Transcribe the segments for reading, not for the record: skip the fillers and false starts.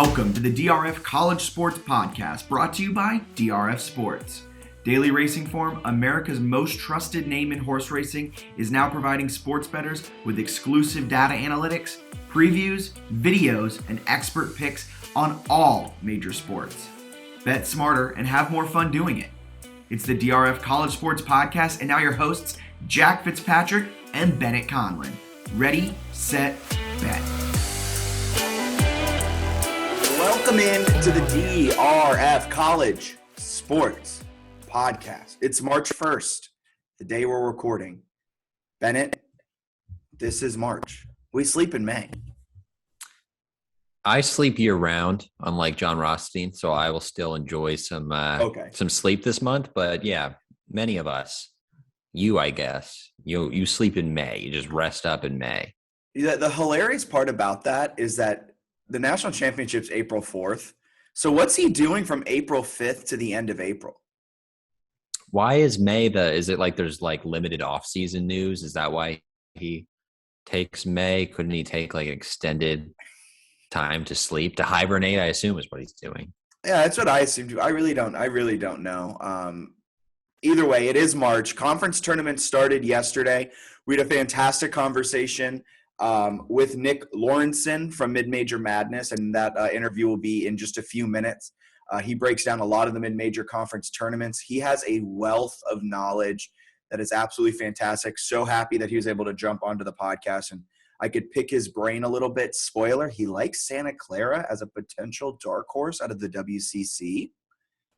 Welcome to the DRF College Sports Podcast, brought to you by DRF Sports. Daily Racing Form, America's most trusted name in horse racing, is now providing sports bettors with exclusive data analytics, previews, videos, and expert picks on all major sports. Bet smarter and have more fun doing it. It's the DRF College Sports Podcast, and now your hosts, Jack Fitzpatrick and Bennett Conlin. Ready, set, bet. Welcome in to the DRF College Sports Podcast. It's March 1st, the day we're recording. Bennett, this is March. We sleep in May. I sleep year-round, unlike John Rothstein, so I will still enjoy some sleep this month. But yeah, many of us, you, I guess, you sleep in May. You just rest up in May. The hilarious part about that is that the national championship's April 4th. So what's he doing from April 5th to the end of April? Why is May is it like there's like limited off-season news? Is that why he takes May? Couldn't he take like extended time to sleep, to hibernate? I assume is what he's doing. Yeah, that's what I assumed. I really don't know. Either way, it is March. Conference tournament started yesterday. We had a fantastic conversation with Nick Lorensen from Mid-Major Madness, and that interview will be in just a few minutes. He breaks down a lot of the mid-major conference tournaments. He has a wealth of knowledge that is absolutely fantastic. So happy that he was able to jump onto the podcast, and I could pick his brain a little bit. Spoiler, he likes Santa Clara as a potential dark horse out of the WCC.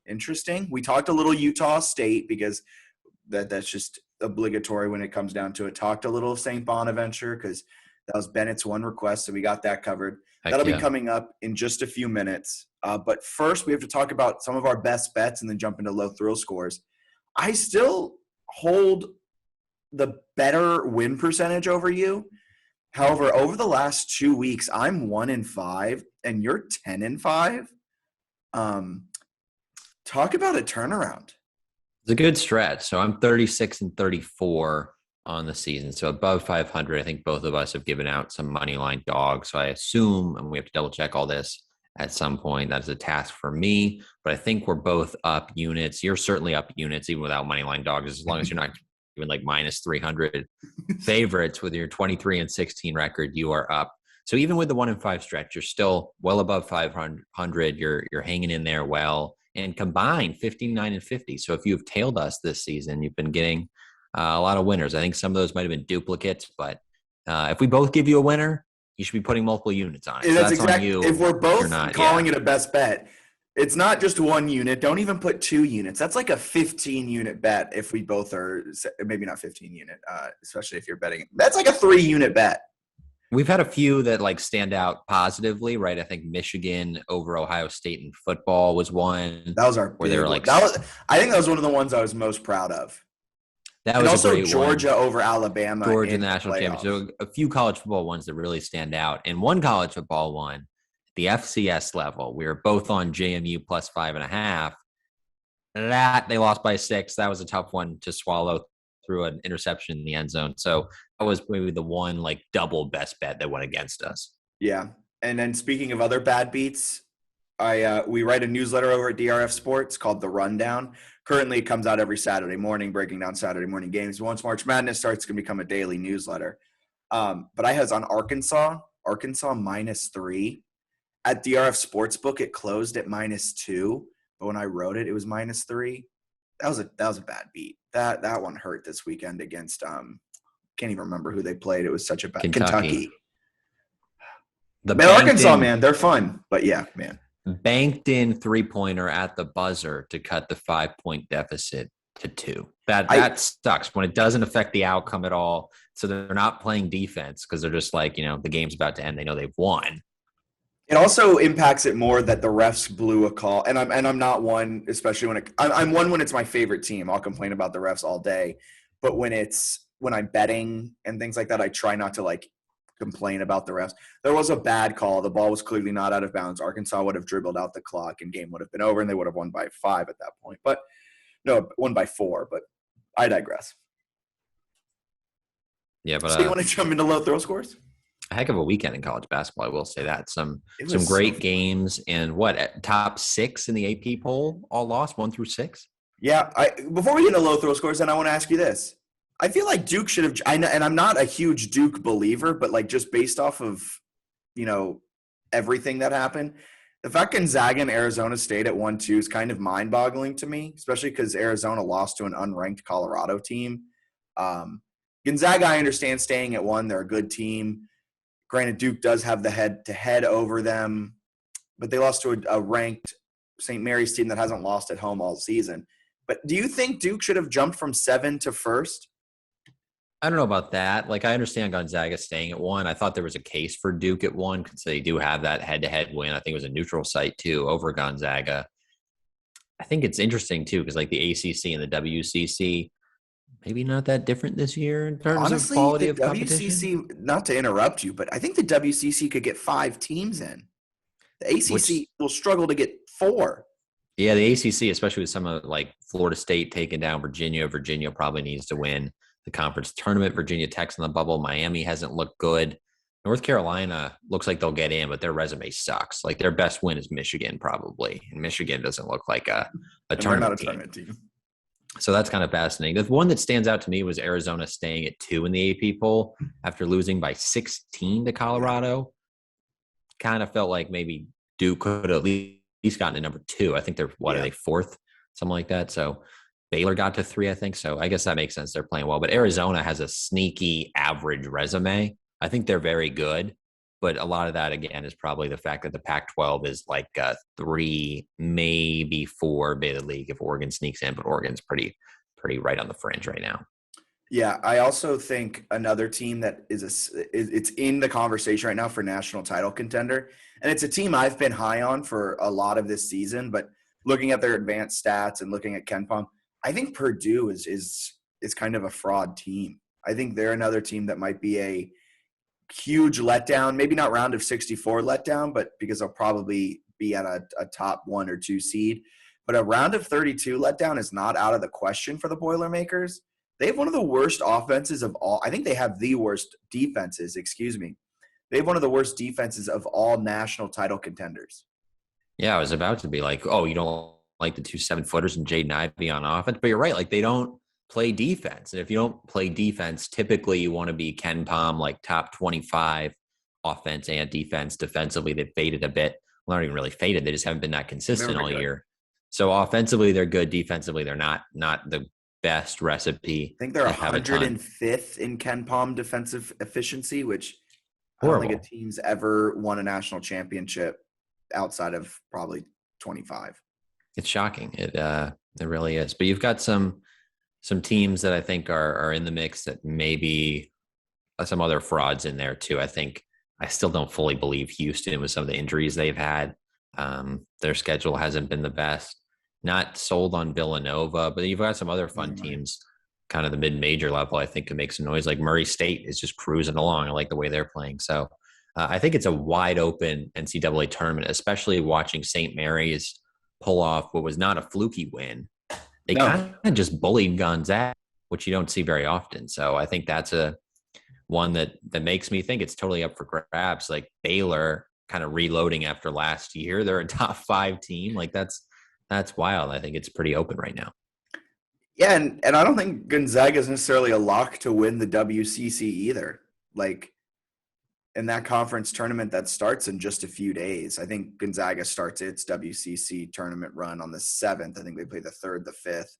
Interesting. We talked a little Utah State because that's just obligatory when it comes down to it. Talked a little of St. Bonaventure because that was Bennett's one request, so we got that covered. That'll be coming up in just a few minutes. But first, we have to talk about some of our best bets and then jump into low thrill scores. I still hold the better win percentage over you. However, over the last 2 weeks, I'm 1-5, and you're 10-5. Talk about a turnaround. It's a good stretch. So I'm 36-34 on the season, so above 500. I think both of us have given out some money line dogs. So I assume, and we have to double check all this at some point, that's a task for me. But I think we're both up units. You're certainly up units, even without money line dogs, as long as you're not even like minus 300 favorites with your 23-16 record. You are up. So even with the 1-5 stretch, you're still well above 500. You're hanging in there well. And combined 59-50. So if you've tailed us this season, you've been getting a lot of winners. I think some of those might have been duplicates, but if we both give you a winner, you should be putting multiple units on it. So that's on you. If we're both calling it a best bet, it's not just one unit. Don't even put 2 units. That's like a 15-unit bet if we both are – maybe not 15-unit, especially if you're betting. That's like a 3-unit bet. We've had a few that like stand out positively, right? I think Michigan over Ohio State in football was one. That was our where they were like. I think that was one of the ones I was most proud of. That was also a great Georgia one. Over Alabama. Georgia national championship. So a few college football ones that really stand out, and one college football one, the FCS level. We were both on JMU plus 5.5. That they lost by 6. That was a tough one to swallow through an interception in the end zone. So that was maybe the one like double best bet that went against us. Yeah. And then speaking of other bad beats, we write a newsletter over at DRF Sports called The Rundown. Currently, it comes out every Saturday morning, breaking down Saturday morning games. Once March Madness starts, it's going to become a daily newsletter. But I was on Arkansas -3. At DRF Sportsbook, it closed at -2. But when I wrote it, it was -3. That was a bad beat. That one hurt this weekend against can't even remember who they played. It was such a bad Kentucky. Arkansas, man, they're fun. But yeah, man. Banked in 3-pointer at the buzzer to cut the 5-point deficit to 2. That sucks when it doesn't affect the outcome at all. So they're not playing defense because they're just like, the game's about to end. They know they've won. It also impacts it more that the refs blew a call, and I'm not one, especially I'm one when it's my favorite team. I'll complain about the refs all day, but when I'm betting and things like that, I try not to like complain about the refs. There was a bad call. The ball was clearly not out of bounds. Arkansas would have dribbled out the clock, and game would have been over, and they would have won by 5 at that point. But no, won by 4. But I digress. Yeah, but so you want to jump into low throw scores? A heck of a weekend in college basketball, I will say that. Some It was so great fun. games, and top 6 in the AP poll, all lost 1 through 6. Yeah. Before we get into low throw scores, then I want to ask you this. I feel like Duke should have. I know, and I'm not a huge Duke believer, but like just based off of everything that happened, the fact Gonzaga and Arizona stayed at 1-2 is kind of mind-boggling to me, especially because Arizona lost to an unranked Colorado team. Gonzaga, I understand staying at 1. They're a good team. Granted, Duke does have the head-to-head over them, but they lost to a ranked St. Mary's team that hasn't lost at home all season. But do you think Duke should have jumped from 7 to first? I don't know about that. Like, I understand Gonzaga staying at 1. I thought there was a case for Duke at 1 because they do have that head-to-head win. I think it was a neutral site, too, over Gonzaga. I think it's interesting, too, because, like, the ACC and the WCC, maybe not that different this year in terms of Honestly, quality the of competition. WCC, not to interrupt you, but I think the WCC could get 5 teams in. The Which, ACC will struggle to get 4. yeah, the ACC, especially with some of, like, Florida State taking down Virginia. Virginia probably needs to win the conference tournament. Virginia Tech's on the bubble. Miami hasn't looked good. North Carolina looks like they'll get in, but their resume sucks. Like, their best win is Michigan, probably. And Michigan doesn't look like a And they're not a tournament team. tournament team. So that's kind of fascinating. The one that stands out to me was Arizona staying at 2 in the AP poll after losing by 16 to Colorado. Kind of felt like maybe Duke could at least gotten to number 2. I think they're, are they 4th? Something like that. So Baylor got to 3, I think. So I guess that makes sense. They're playing well. But Arizona has a sneaky average resume. I think they're very good. But a lot of that, again, is probably the fact that the Pac-12 is like 3, maybe 4 bid of the league if Oregon sneaks in. But Oregon's pretty right on the fringe right now. Yeah, I also think another team that it's in the conversation right now for national title contender, and it's a team I've been high on for a lot of this season. But looking at their advanced stats and looking at KenPom, I think Purdue is kind of a fraud team. I think they're another team that might be a huge letdown, maybe not round of 64 letdown, but because they'll probably be at a top 1 or 2 seed. But a round of 32 letdown is not out of the question for the Boilermakers. They have one of the worst offenses of all. I think they have the worst defenses, They have one of the worst defenses of all national title contenders. Yeah, I was about to be like, oh, you don't like the 2 7-footers and Jaden Ivey on offense, but you're right. Like, they don't play defense. And if you don't play defense, typically you want to be KenPom, like top 25 offense and defense. Defensively, they've faded a bit. Well, not even really faded. They just haven't been that consistent all year. So offensively, they're good. Defensively, they're not the best recipe. I think they're 105th in KenPom defensive efficiency, which horrible. I don't think a team's ever won a national championship outside of probably 25. It's shocking. It really is. But you've got some teams that I think are in the mix that maybe some other frauds in there too. I think I still don't fully believe Houston with some of the injuries they've had. Their schedule hasn't been the best. Not sold on Villanova, but you've got some other fun teams, kind of the mid-major level, I think could make some noise. Like Murray State is just cruising along. I like the way they're playing. So I think it's a wide open NCAA tournament, especially watching St. Mary's pull off what was not a fluky win. They kind of just bullied Gonzaga, which you don't see very often. So I think that's a one that makes me think it's totally up for grabs. Like Baylor kind of reloading after last year. They're a top 5 team. Like that's wild. I think it's pretty open right now. Yeah, and I don't think Gonzaga is necessarily a lock to win the WCC either. Like in that conference tournament that starts in just a few days, I think Gonzaga starts its WCC tournament run on the 7th. I think they play the 3rd, the 5th,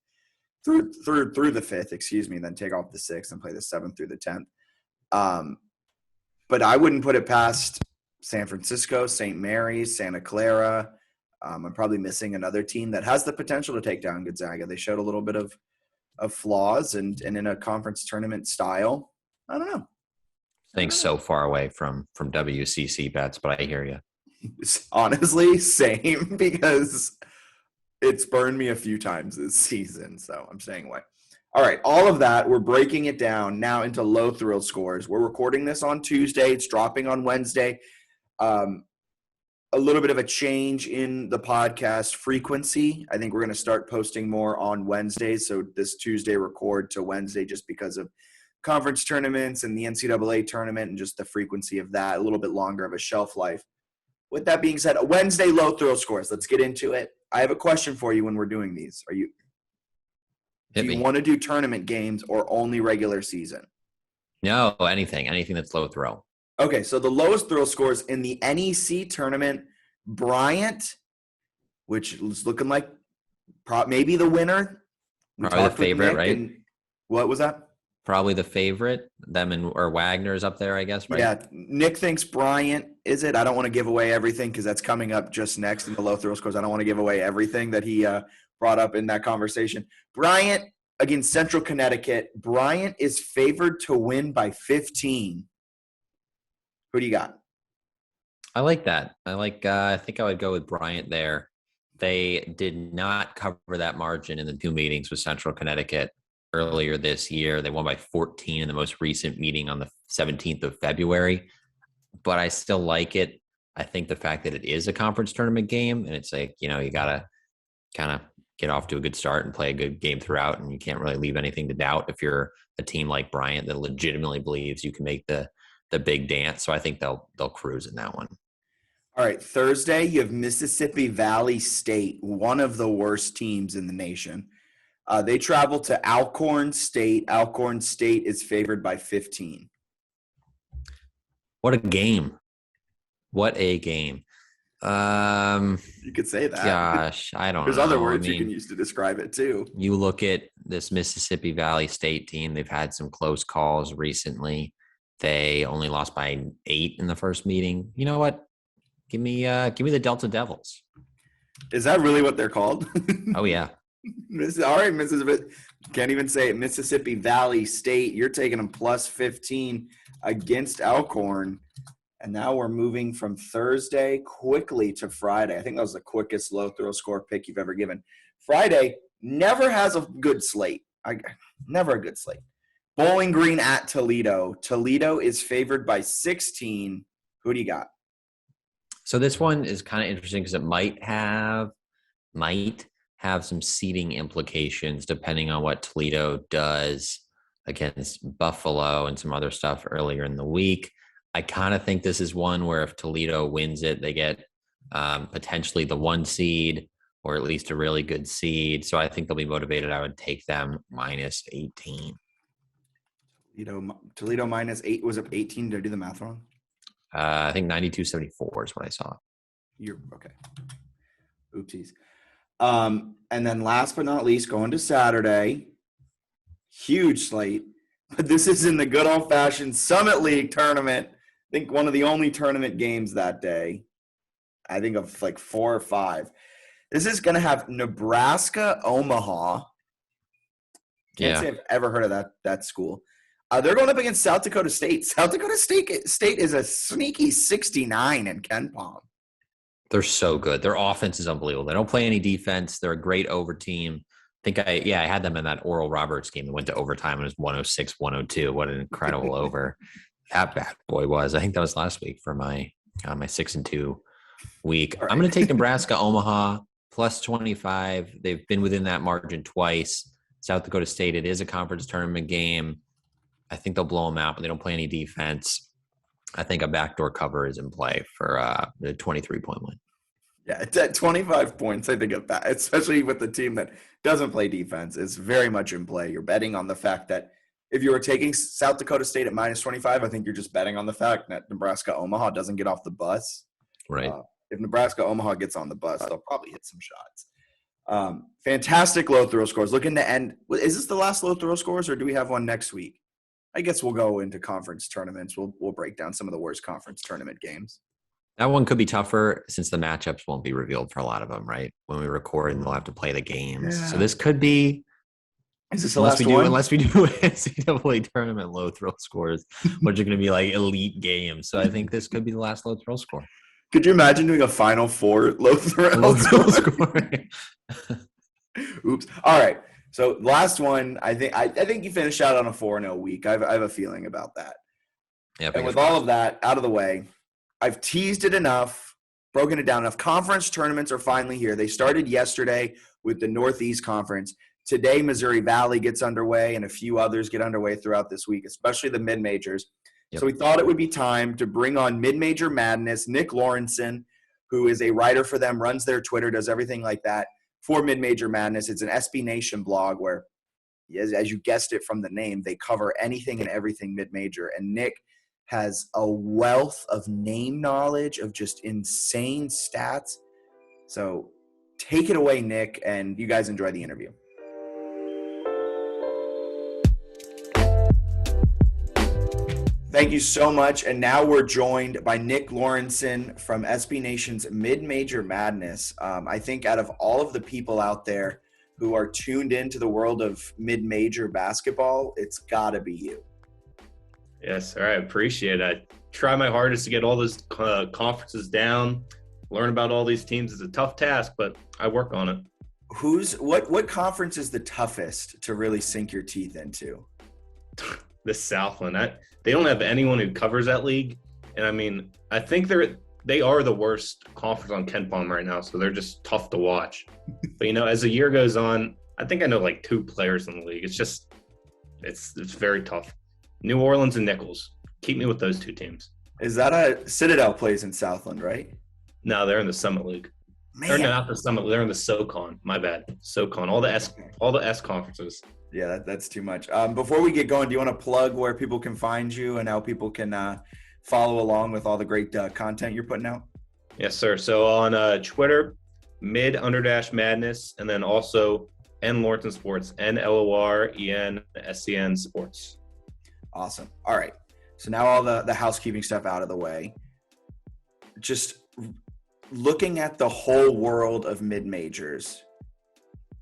through the 5th, then take off the 6th and play the 7th through the 10th. But I wouldn't put it past San Francisco, St. Mary's, Santa Clara. I'm probably missing another team that has the potential to take down Gonzaga. They showed a little bit of flaws and in a conference tournament style. I don't know. I think so far away from WCC bets, but I hear you. Honestly, same, because it's burned me a few times this season, so I'm staying away. All right, all of that, we're breaking it down now into low thrill scores. We're recording this on Tuesday. It's dropping on Wednesday. A little bit of a change in the podcast frequency. I think we're going to start posting more on Wednesdays. So this Tuesday record to Wednesday just because of conference tournaments and the NCAA tournament and just the frequency of that, a little bit longer of a shelf life. With that being said, Wednesday low thrill scores. Let's get into it. I have a question for you when we're doing these. Do you want to do tournament games or only regular season? No, anything that's low thrill. Okay, so the lowest thrill scores in the NEC tournament, Bryant, which is looking like maybe the winner. Probably the favorite, right? What was that? Probably the favorite. Or Wagner's up there, I guess, right? Yeah, Nick thinks Bryant is it. I don't want to give away everything because that's coming up just next in the low thrill scores. I don't want to give away everything that he brought up in that conversation. Bryant against Central Connecticut. Bryant is favored to win by 15. Who do you got? I like that. I think I would go with Bryant there. They did not cover that margin in the 2 meetings with Central Connecticut earlier this year. They won by 14 in the most recent meeting on the 17th of February. But I still like it. I think the fact that it is a conference tournament game and it's like, you got to kind of get off to a good start and play a good game throughout. And you can't really leave anything to doubt if you're a team like Bryant that legitimately believes you can make the big dance. So I think they'll cruise in that one. All right. Thursday, you have Mississippi Valley State, one of the worst teams in the nation. They travel to Alcorn State. Alcorn State is favored by 15. What a game. What a game. You could say that. Gosh, I don't know. There's other words you can use to describe it too. You look at this Mississippi Valley State team, they've had some close calls recently. They only lost by 8 in the first meeting. You know what? Give me the Delta Devils. Is that really what they're called? Oh yeah. All right, Mississippi. Can't even say it. Mississippi Valley State. You're taking them plus 15 against Alcorn. And now we're moving from Thursday quickly to Friday. I think that was the quickest low thrill score pick you've ever given. Friday never has a good slate. Never a good slate. Bowling Green at Toledo. Toledo is favored by 16. Who do you got? So this one is kind of interesting because it might have some seeding implications depending on what Toledo does against Buffalo and some other stuff earlier in the week. I kind of think this is one where if Toledo wins it, they get potentially the 1 seed or at least a really good seed. So I think they'll be motivated. I would take them minus 18. Toledo minus 8. Was it 18? Did I do the math wrong? I think 92.74 is what I saw. You're okay. Oopsies. And then last but not least, going to Saturday, huge slate. But this is in the good old-fashioned Summit League tournament. I think one of the only tournament games that day. I think of like 4 or 5. This is going to have Nebraska Omaha. Can't say I've ever heard of that school. They're going up against South Dakota State. South Dakota State is a sneaky 69 in KenPom. They're so good. Their offense is unbelievable. They don't play any defense. They're a great over team. I think I had them in that Oral Roberts game that went to overtime and it was 106-102. What an incredible over that bad boy was. I think that was last week for my 6-2 week. Right. I'm going to take Nebraska Omaha plus 25. They've been within that margin twice. South Dakota State, it is a conference tournament game. I think they'll blow them out, but they don't play any defense. I think a backdoor cover is in play for the 23-point win. Yeah, it's at 25 points. I think of that, especially with the team that doesn't play defense, is very much in play. You're betting on the fact that if you were taking South Dakota State at minus 25, I think you're just betting on the fact that Nebraska Omaha doesn't get off the bus. Right. If Nebraska Omaha gets on the bus, they'll probably hit some shots. Fantastic low throw scores. Looking to end. Is this the last low throw scores, or do we have one next week? I guess we'll go into conference tournaments. We'll break down some of the worst conference tournament games. That one could be tougher since the matchups won't be revealed for a lot of them, right? When we record, and they'll have to play the games. Yeah. So this could be. Is this the last one? Unless we do NCAA tournament low throw scores, which are going to be like elite games. So I think this could be the last low throw score. Could you imagine doing a Final Four low throw score? Oops. All right. So last one, I think you finished out on a 4-0 week. I have a feeling about that. Yeah, and with all of that out of the way, I've teased it enough, broken it down enough. Conference tournaments are finally here. They started yesterday with the Northeast Conference. Today, Missouri Valley gets underway, and a few others get underway throughout this week, especially the mid-majors. Yep. So we thought it would be time to bring on Mid-Major Madness, Nick Lorensen, who is a writer for them, runs their Twitter, does everything like that for Mid-Major Madness. It's an SB Nation blog where, as you guessed it from the name, they cover anything and everything mid-major. And Nick has a wealth of name knowledge, of just insane stats. So take it away, Nick, and you guys enjoy the interview. Thank you so much. And now we're joined by Nick Lorensen from SB Nation's Mid-Major Madness. I think out of all of the people out there who are tuned into the world of mid-major basketball, it's got to be you. Yes, sir. I appreciate it. I try my hardest to get all those conferences down, learn about all these teams. It's a tough task, but I work on it. What conference is the toughest to really sink your teeth into? The Southland. They don't have anyone who covers that league, and I mean, I think they are the worst conference on KenPom right now, so they're just tough to watch. But as the year goes on, I think I know like 2 players in the league. It's very tough. New Orleans and Nichols. Keep me with those 2 teams. Is that a Citadel plays in Southland, right? No, they're in the Summit League. Man. They're not the Summit. They're in the SoCon. My bad. SoCon. All the S conferences. Yeah, that's too much. Before we get going, do you want to plug where people can find you and how people can follow along with all the great content you're putting out? Yes, sir. So on Twitter, mid_madness, and then also N Lorensen Sports, NLORENSEN Sports. Awesome. All right. So now all the housekeeping stuff out of the way. Just looking at the whole world of mid-majors,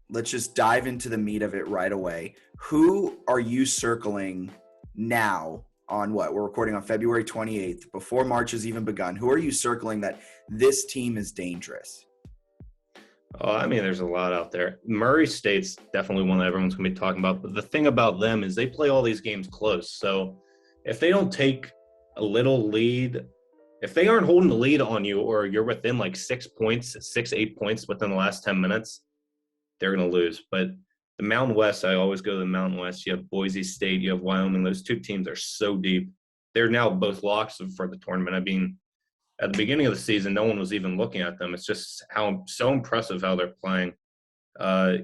let's just dive into the meat of it right away. Who are you circling now on what? We're recording on February 28th, before March has even begun. Who are you circling that this team is dangerous? Oh, I mean, there's a lot out there. Murray State's definitely one that everyone's going to be talking about. But the thing about them is they play all these games close. So if they don't take a little lead, if they aren't holding the lead on you, or you're within like 6 points, 8 points within the last 10 minutes, they're going to lose. But the Mountain West, I always go to the Mountain West. You have Boise State, you have Wyoming. Those 2 teams are so deep. They're now both locks for the tournament. I mean, at the beginning of the season, no one was even looking at them. It's just so impressive how they're playing.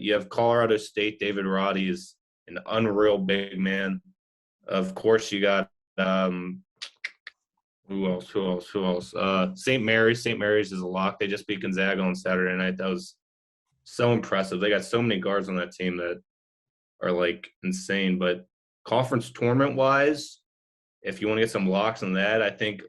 You have Colorado State. David Roddy is an unreal big man. Of course, you got who else? St. Mary's. St. Mary's is a lock. They just beat Gonzaga on Saturday night. That was so impressive. They got so many guards on that team that are like insane. But conference tournament-wise, if you want to get some locks on that, I think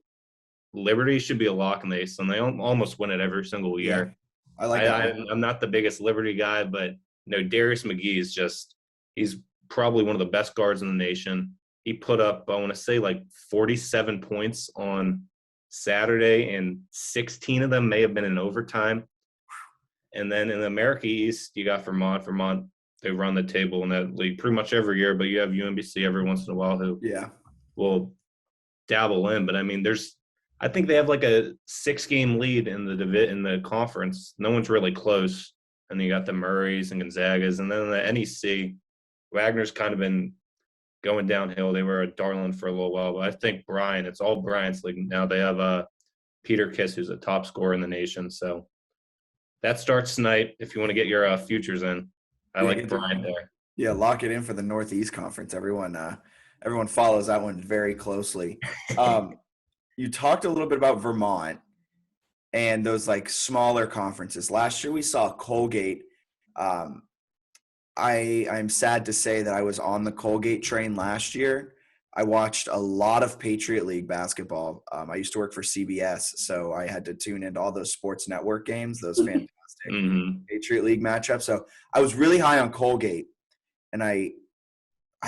Liberty should be a lock in the East, and they almost win it every single year. Yeah, I like that. I'm not the biggest Liberty guy, but Darius McGee is he's probably one of the best guards in the nation. He put up, I want to say, like 47 points on Saturday, and 16 of them may have been in overtime. And then in the America East, you got Vermont. Vermont, they run the table in that league pretty much every year, but you have UMBC every once in a while who will dabble in. But I mean, I think they have like a 6-game lead in the conference. No one's really close. And then you got the Murrays and Gonzagas. And then in the NEC, Wagner's kind of been going downhill. They were a darling for a little while. But I think it's all Bryant's league now. They have Peter Kiss, who's a top scorer in the nation. So that starts tonight if you want to get your futures in. I like Bryant there. Yeah, lock it in for the Northeast Conference. Everyone follows that one very closely. You talked a little bit about Vermont and those like smaller conferences. Last year we saw Colgate. I'm sad to say that I was on the Colgate train last year. I watched a lot of Patriot League basketball. I used to work for CBS, so I had to tune into all those sports network games, those fantastic Patriot League matchups. So I was really high on Colgate, and I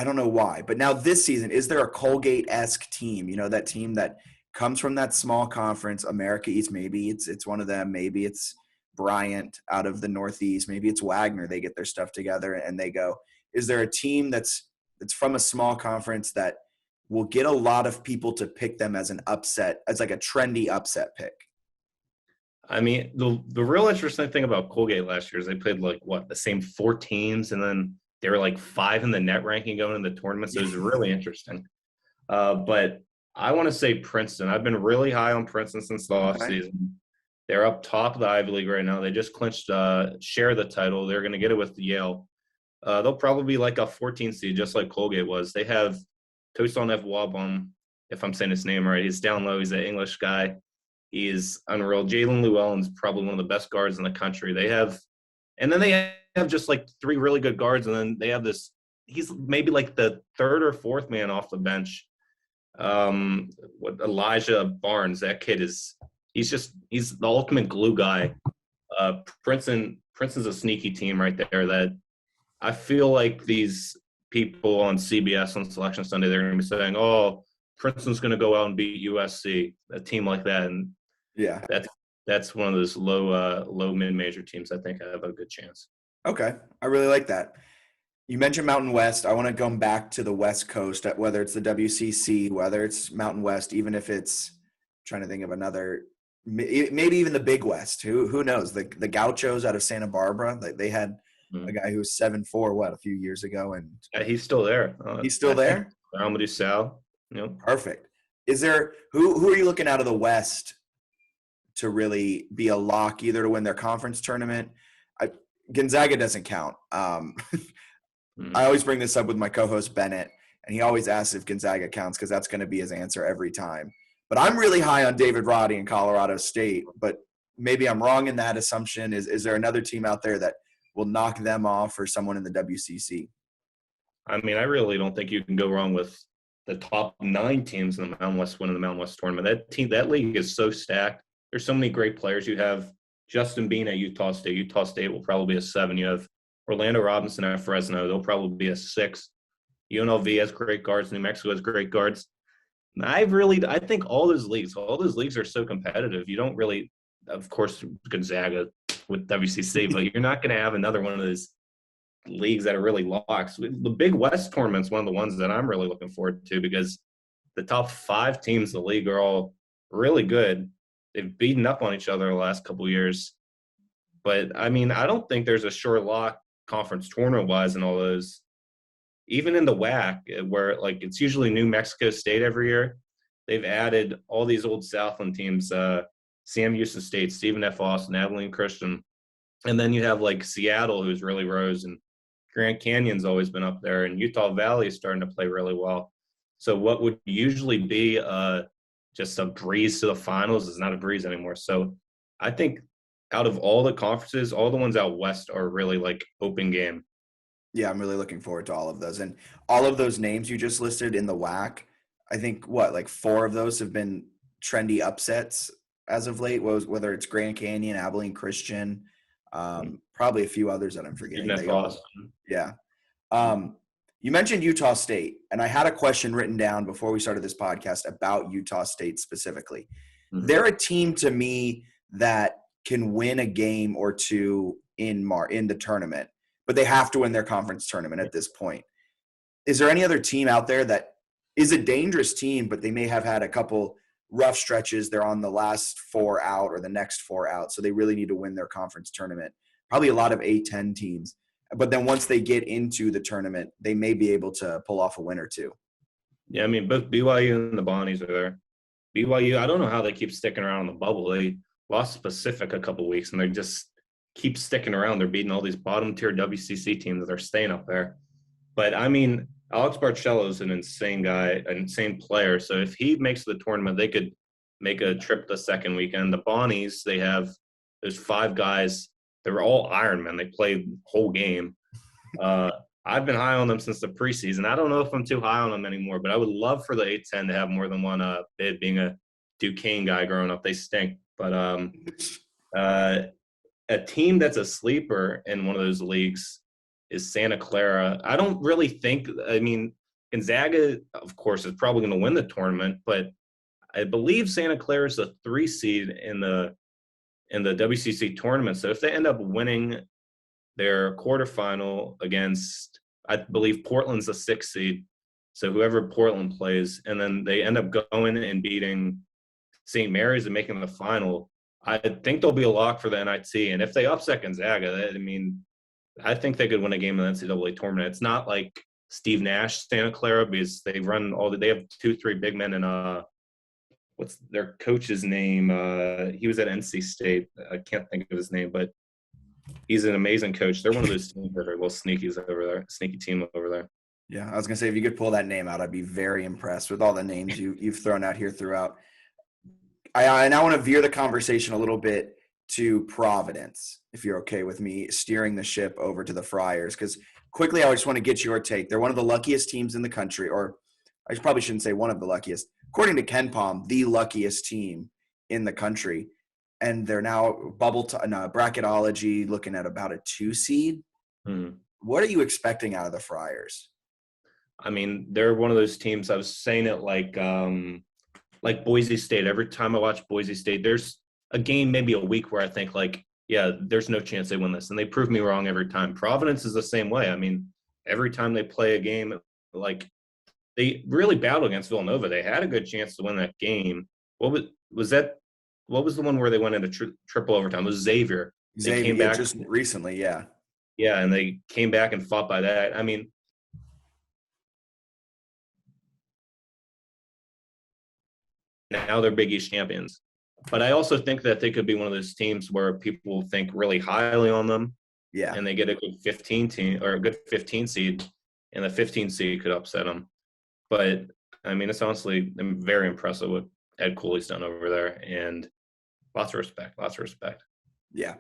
don't know why. But now this season, is there a Colgate-esque team? That team that comes from that small conference, America East. Maybe it's one of them. Maybe it's Bryant out of the Northeast. Maybe it's Wagner. They get their stuff together and they go. Is there a team that's from a small conference that will get a lot of people to pick them as an upset, as like a trendy upset pick? I mean, the real interesting thing about Colgate last year is they played the same 4 teams, and then they were 5 in the net ranking going into the tournament. So it was really interesting. But I want to say Princeton. I've been really high on Princeton since the offseason. They're up top of the Ivy League right now. They just clinched share the title. They're going to get it with Yale. They'll probably be like a 14 seed, just like Colgate was. They have Tosin F. Wabon, if I'm saying his name right. He's down low. He's an English guy. He is unreal. Jalen Llewellyn's probably one of the best guards in the country. They have just 3 really good guards, and then they have this. He's maybe the 3rd or 4th man off the bench. Elijah Barnes. That kid he's the ultimate glue guy. Princeton's a sneaky team right there that I feel like these people on CBS on Selection Sunday, they're going to be saying, "Oh, Princeton's going to go out and beat USC," a team like that. And yeah, that's one of those low mid-major teams I think have a good chance. Okay. I really like that. You mentioned Mountain West. I want to go back to the West Coast, whether it's the WCC, whether it's Mountain West, even if it's trying to think of another, maybe even the Big West. Who knows? The Gauchos out of Santa Barbara, they had a guy who was 7'4", a few years ago, and he's still there. He's still there. Amadou Sal. Yep. Perfect. Is there who are you looking out of the West to really be a lock, either to win their conference tournament? Gonzaga doesn't count. I always bring this up with my co-host Bennett, and he always asks if Gonzaga counts because that's going to be his answer every time. But I'm really high on David Roddy in Colorado State, but maybe I'm wrong in that assumption. Is there another team out there that will knock them off, or someone in the WCC? I mean, I really don't think you can go wrong with the top 9 teams in the Mountain West winning the Mountain West tournament. That league is so stacked. There's so many great players. You have Justin Bean at Utah State. Utah State will probably be a 7. You have Orlando Robinson at Fresno. They'll probably be a 6. UNLV has great guards. New Mexico has great guards. I think all those leagues are so competitive. You don't really, of course, Gonzaga with WCC, but you're not going to have another one of those leagues that are really locks. The Big West tournament's one of the ones that I'm really looking forward to because the top 5 teams in the league are all really good. They've beaten up on each other the last couple of years. But, I mean, I don't think there's a sure lock conference tournament-wise in all those. Even in the WAC, where, it's usually New Mexico State every year, they've added all these old Southland teams, Sam Houston State, Stephen F. Austin, Abilene Christian. And then you have, Seattle, who's really rose, and Grand Canyon's always been up there, and Utah Valley is starting to play really well. So what would usually be just a breeze to the finals is not a breeze anymore. So I think out of all the conferences, all the ones out west are really open game. Yeah, I'm really looking forward to all of those. And all of those names you just listed in the WAC, I think 4 of those have been trendy upsets as of late, whether it's Grand Canyon, Abilene Christian, probably a few others that I'm forgetting. Yeah. You mentioned Utah State, and I had a question written down before we started this podcast about Utah State specifically. Mm-hmm. They're a team to me that can win a game or 2 in the tournament, but they have to win their conference tournament at this point. Is there any other team out there that is a dangerous team, but they may have had a couple rough stretches? They're on the last 4 out or the next 4 out, so they really need to win their conference tournament. Probably a lot of A-10 teams. But then once they get into the tournament, they may be able to pull off a win or 2. Yeah, I mean, both BYU and the Bonnies are there. BYU, I don't know how they keep sticking around in the bubble. They lost Pacific a couple weeks, and they just keep sticking around. They're beating all these bottom-tier WCC teams that are staying up there. But, I mean, Alex Barcello is an insane guy, an insane player. So if he makes the tournament, they could make a trip the second weekend. The Bonnies, they have those 5 guys. They were all Ironmen. They played the whole game. I've been high on them since the preseason. I don't know if I'm too high on them anymore, but I would love for the A-10 to have more than one bid. Being a Duquesne guy growing up, they stink. But a team that's a sleeper in one of those leagues is Santa Clara. I don't really think – I mean, Gonzaga, of course, is probably going to win the tournament, but I believe Santa Clara is the 3 seed in the WCC tournament. So if they end up winning their quarterfinal against, I believe Portland's the 6th seed, so whoever Portland plays, and then they end up going and beating St. Mary's and making the final, I think they'll be a lock for the NIT. And if they upset Gonzaga, I think they could win a game in the NCAA tournament. It's not like Steve Nash, Santa Clara, because they have 2-3 big men and what's their coach's name? He was at NC State. I can't think of his name, but he's an amazing coach. They're one of those teams that are sneaky team over there. Yeah, I was gonna say if you could pull that name out, I'd be very impressed with all the names you've thrown out here throughout. I now want to veer the conversation a little bit to Providence, if you're okay with me steering the ship over to the Friars, because quickly I just want to get your take. They're one of the luckiest teams in the country, or I probably shouldn't say one of the luckiest. According to Ken Palm, the luckiest team in the country, and they're now bracketology looking at about a 2 seed. What are you expecting out of the Friars? I mean, they're one of those teams. I was saying it like Boise State. Every time I watch Boise State, there's a game, maybe a week, where I think there's no chance they win this, and they prove me wrong every time. Providence is the same way. I mean, every time they play a game, they really battled against Villanova. They had a good chance to win that game. What was that? What was the one where they went into triple overtime? It was Xavier. They came back just recently, yeah. Yeah, and they came back and fought by that. I mean, now they're Big East champions. But I also think that they could be one of those teams where people think really highly on them. Yeah. And they get a good 15 team or a good 15 seed, and the 15 seed could upset them. But I mean, it's honestly very impressive what Ed Cooley's done over there, and lots of respect. Yeah,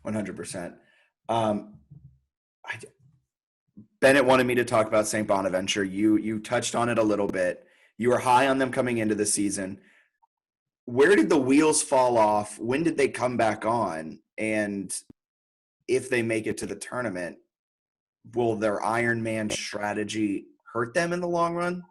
100%. Bennett wanted me to talk about St. Bonaventure. You touched on it a little bit. You were high on them coming into the season. Where did the wheels fall off? When did they come back on? And if they make it to the tournament, will their Ironman strategy hurt them in the long run?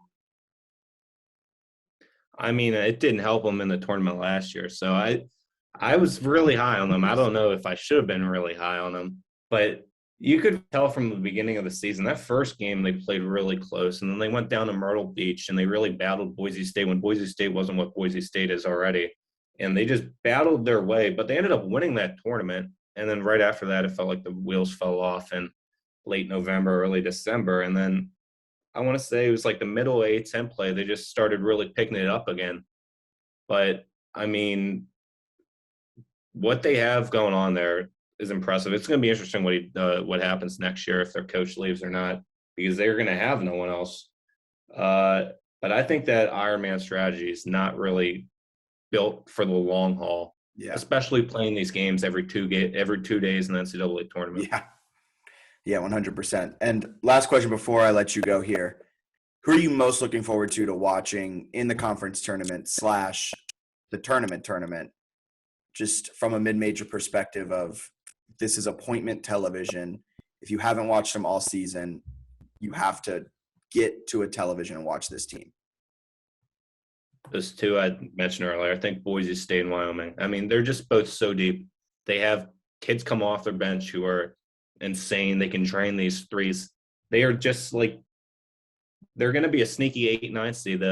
I mean, it didn't help them in the tournament last year. So I was really high on them. I don't know if I should have been really high on them, but you could tell from the beginning of the season, that first game they played really close, and then they went down to Myrtle Beach and they really battled Boise State when Boise State wasn't what Boise State is already. And they just battled their way, but they ended up winning that tournament. And then right after that, it felt like the wheels fell off in late November, early December. And then I want to say it was like the middle of A10 play, they just started really picking it up again. But I mean, what they have going on there is impressive. It's going to be interesting what happens next year if their coach leaves or not, because they're going to have no one else. But I think that Ironman strategy is not really built for the long haul, especially playing these games every 2 days in the NCAA tournament. Yeah, 100%. And last question before I let you go here. Who are you most looking forward to watching in the conference tournament / the tournament, just from a mid-major perspective of this is appointment television. If you haven't watched them all season, you have to get to a television and watch this team. Those two I mentioned earlier, I think Boise State and Wyoming. I mean, they're just both so deep. They have kids come off their bench who are insane. They can drain these threes. They are just they're going to be a sneaky 8-9 seed,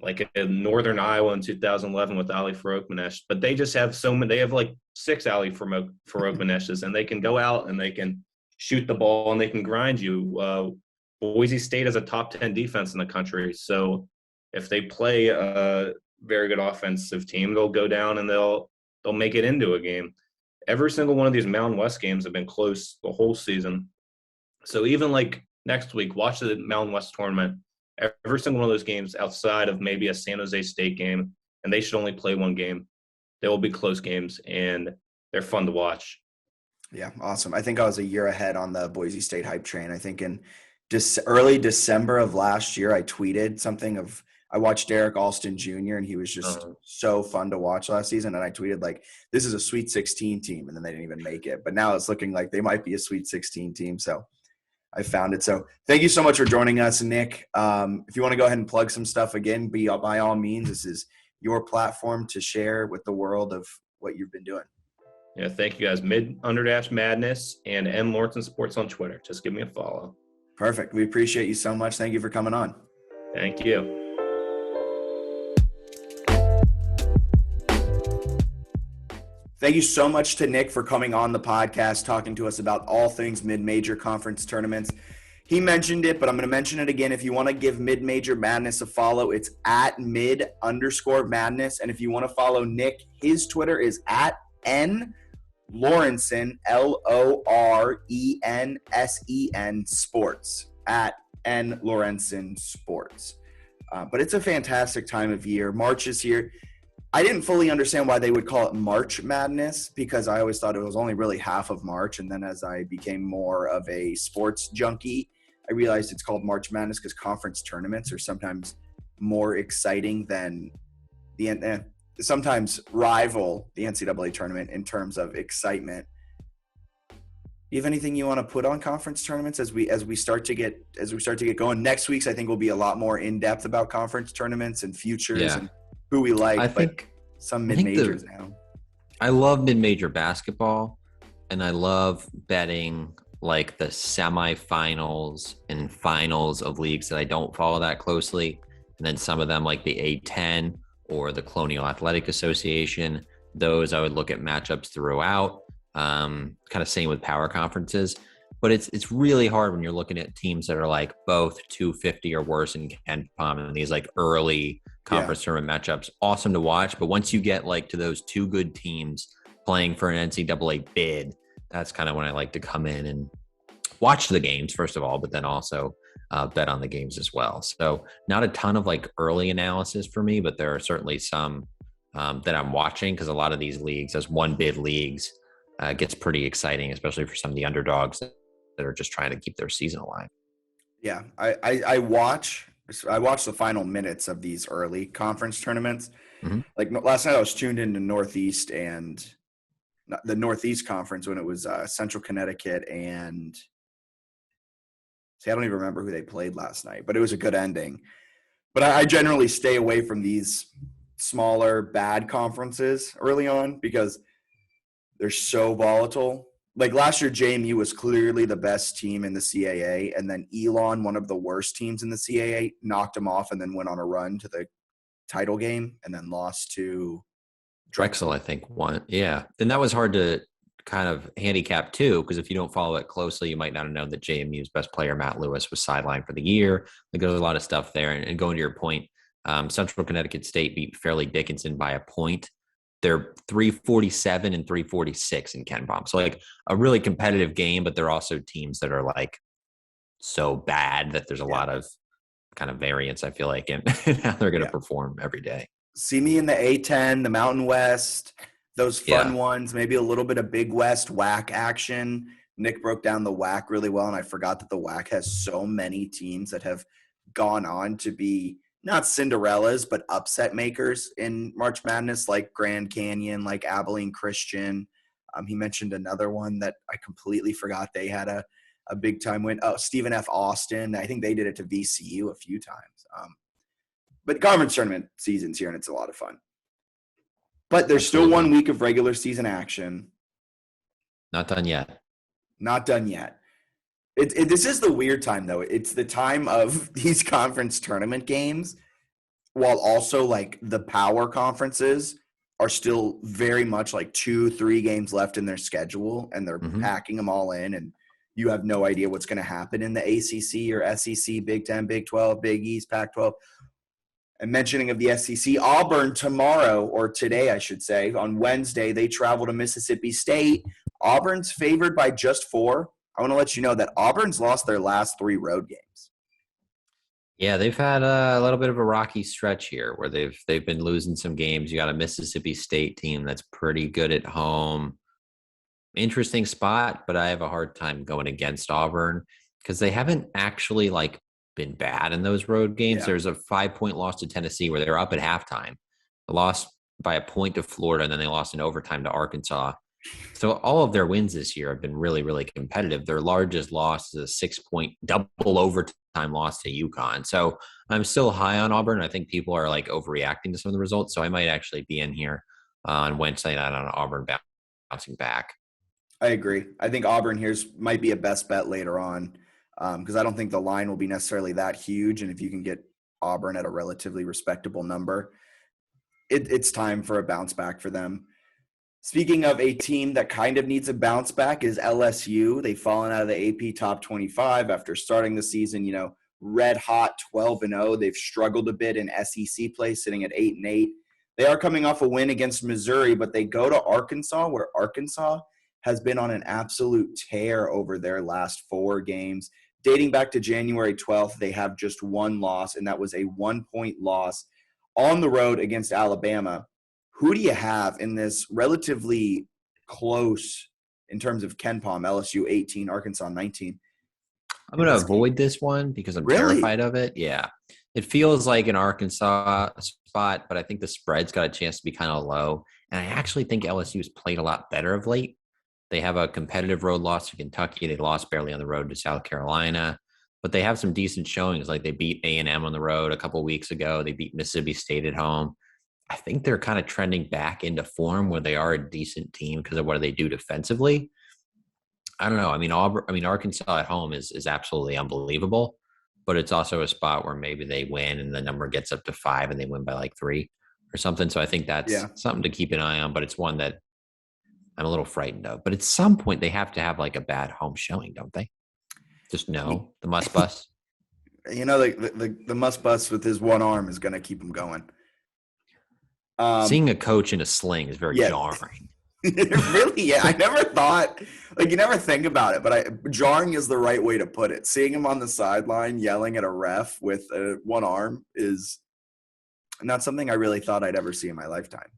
like in Northern Iowa in 2011 with Ali Farouk-Manesh. But they just have they have 6 Ali Farouk-Maneshes, and they can go out and they can shoot the ball and they can grind you. Boise State has a top 10 defense in the country. So if they play a very good offensive team, they'll go down and they'll make it into a game. Every single one of these Mountain West games have been close the whole season. So even next week, watch the Mountain West tournament. Every single one of those games outside of maybe a San Jose State game, and they should only play one game. They will be close games, and they're fun to watch. Yeah, awesome. I think I was a year ahead on the Boise State hype train. I think in early December of last year, I tweeted something of I watched Derek Alston Jr., and he was just so fun to watch last season. And I tweeted this is a Sweet 16 team, and then they didn't even make it. But now it's looking like they might be a Sweet 16 team. So I found it. So thank you so much for joining us, Nick. If you want to go ahead and plug some stuff again, by all means, this is your platform to share with the world of what you've been doing. Yeah, thank you guys. Mid_Madness and Lorensen Sports on Twitter. Just give me a follow. Perfect. We appreciate you so much. Thank you for coming on. Thank you. Thank you so much to Nick for coming on the podcast, talking to us about all things mid-major conference tournaments. He mentioned it, but I'm going to mention it again. If you want to give Mid-Major Madness a follow, it's at @mid_madness. And if you want to follow Nick, his Twitter is at @Lorensen, LORENSEN sports, at @Lorensen sports. But it's a fantastic time of year. March is here. I didn't fully understand why they would call it March Madness, because I always thought it was only really half of March. And then as I became more of a sports junkie, I realized it's called March Madness because conference tournaments are sometimes more exciting than sometimes rival the NCAA tournament in terms of excitement. Do you have anything you want to put on conference tournaments as we start to get going? Next week's I think will be a lot more in depth about conference tournaments and futures and who we like. I think some mid-majors now. I love mid-major basketball, and I love betting like the semifinals and finals of leagues that I don't follow that closely. And then some of them like the A10 or the Colonial Athletic Association, those I would look at matchups throughout. Kind of same with power conferences. But it's really hard when you're looking at teams that are like both 250 or worse in Ken Palm and these like early conference tournament matchups. Awesome to watch. But once you get like to those two good teams playing for an NCAA bid, that's kind of when I like to come in and watch the games, first of all, but then also bet on the games as well. So not a ton of like early analysis for me, but there are certainly some that I'm watching because a lot of these leagues, as one bid leagues, gets pretty exciting, especially for some of the underdogs that are just trying to keep their season alive. Yeah, I watch the final minutes of these early conference tournaments. Mm-hmm. Like last night I was tuned into Northeast and the Northeast Conference when it was Central Connecticut and I don't even remember who they played last night, but it was a good ending. But I generally stay away from these smaller bad conferences early on because they're so volatile. Like last year, JMU was clearly the best team in the CAA, and then Elon, one of the worst teams in the CAA, knocked them off and then went on a run to the title game and then lost to Drexel, I think, won. Yeah. And that was hard to kind of handicap too, because if you don't follow it closely, you might not have known that JMU's best player, Matt Lewis, was sidelined for the year. Like there's a lot of stuff there. And going to your point, Central Connecticut State beat Fairleigh Dickinson by a point. They're 347 and 346 in Ken Palm. So like a really competitive game, but they're also teams that are like so bad that there's a lot of kind of variance, I feel like, in how they're going to perform every day. See me in the A10, the Mountain West, those fun ones, maybe a little bit of Big West WAC action. Nick broke down the WAC really well, and I forgot that the WAC has so many teams that have gone on to be not Cinderellas, but upset makers in March Madness, like Grand Canyon, like Abilene Christian. He mentioned another one that I completely forgot they had a big time win. Oh, Stephen F. Austin. I think they did it to VCU a few times. But conference tournament season's here, and it's a lot of fun. But there's still 1 week of regular season action. Not done yet. Not done yet. This is the weird time, though. It's the time of these conference tournament games, while also, like, the power conferences are still very much, like, 2-3 games left in their schedule, and they're packing them all in, and you have no idea what's going to happen in the ACC or SEC, Big 10, Big 12, Big East, Pac-12. And mentioning of the SEC, Auburn tomorrow, or today, I should say, on Wednesday, they travel to Mississippi State. Auburn's favored by just 4. I want to let you know that Auburn's lost their last 3 road games. Yeah, they've had a little bit of a rocky stretch here where they've been losing some games. You got a Mississippi State team that's pretty good at home. Interesting spot, but I have a hard time going against Auburn because they haven't actually like been bad in those road games. Yeah. There's a 5-point loss to Tennessee where they were up at halftime. They lost by a point to Florida, and then they lost in overtime to Arkansas. So all of their wins this year have been really, really competitive. Their largest loss is a 6-point double overtime loss to UConn. So I'm still high on Auburn. I think people are like overreacting to some of the results. So I might actually be in here on Wednesday night on Auburn bouncing back. I agree. I think Auburn might be a best bet later on because I don't think the line will be necessarily that huge. And if you can get Auburn at a relatively respectable number, it's time for a bounce back for them. Speaking of a team that kind of needs a bounce back is LSU. They've fallen out of the AP top 25 after starting the season, red hot 12-0. They've struggled a bit in SEC play, sitting at 8-8. They are coming off a win against Missouri, but they go to Arkansas, where Arkansas has been on an absolute tear over their last 4 games. Dating back to January 12th, they have just one loss, and that was a 1-point loss on the road against Alabama. Who do you have in this relatively close in terms of KenPom? LSU 18, Arkansas 19. I'm going to avoid this one because I'm Really? terrified of it. Yeah. It feels like an Arkansas spot, but I think the spread's got a chance to be kind of low. And I actually think LSU has played a lot better of late. They have a competitive road loss to Kentucky. They lost barely on the road to South Carolina, but they have some decent showings. Like they beat A&M on the road a couple weeks ago. They beat Mississippi State at home. I think they're kind of trending back into form where they are a decent team because of what they do defensively. I don't know. I mean, Arkansas at home is absolutely unbelievable, but it's also a spot where maybe they win and the number gets up to 5 and they win by like 3 or something. So I think that's something to keep an eye on, but it's one that I'm a little frightened of. But at some point they have to have like a bad home showing, don't they? Just no, the must bus. The must bus with his one arm is going to keep him going. Seeing a coach in a sling is very jarring. Really, yeah. I never thought, you never think about it, but jarring is the right way to put it. Seeing him on the sideline yelling at a ref with one arm is not something I really thought I'd ever see in my lifetime.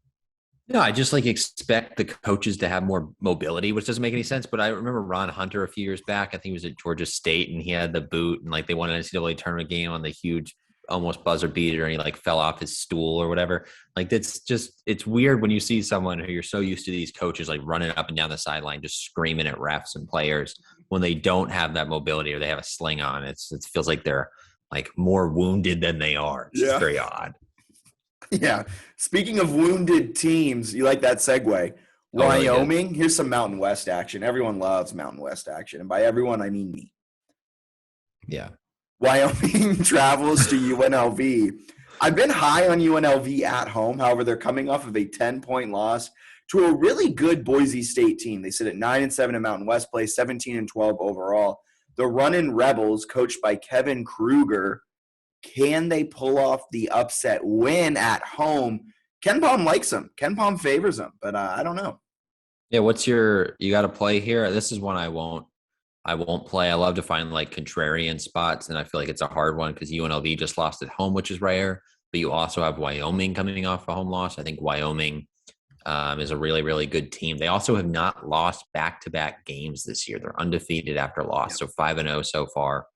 No, I just expect the coaches to have more mobility, which doesn't make any sense. But I remember Ron Hunter a few years back. I think he was at Georgia State and he had the boot and they won an NCAA tournament game on the huge almost buzzer beater and he fell off his stool or whatever. It's weird when you see someone who you're so used to these coaches running up and down the sideline, just screaming at refs and players when they don't have that mobility or they have a sling on. It feels like they're more wounded than they are. It's just very odd. Yeah. Speaking of wounded teams, you like that segue. Wyoming, really. Here's some Mountain West action. Everyone loves Mountain West action. And by everyone, I mean me. Yeah. Wyoming travels to UNLV. I've been high on UNLV at home. However, they're coming off of a 10-point loss to a really good Boise State team. They sit at 9-7 in Mountain West play, 17-12 overall. The Runnin' Rebels, coached by Kevin Kruger, can they pull off the upset win at home? KenPom likes them. KenPom favors them, but I don't know. Yeah, you got to play here? This is one I won't play. I love to find contrarian spots, and I feel like it's a hard one because UNLV just lost at home, which is rare. But you also have Wyoming coming off a home loss. I think Wyoming is a really, really good team. They also have not lost back-to-back games this year. They're undefeated after loss, so 5-0 so far,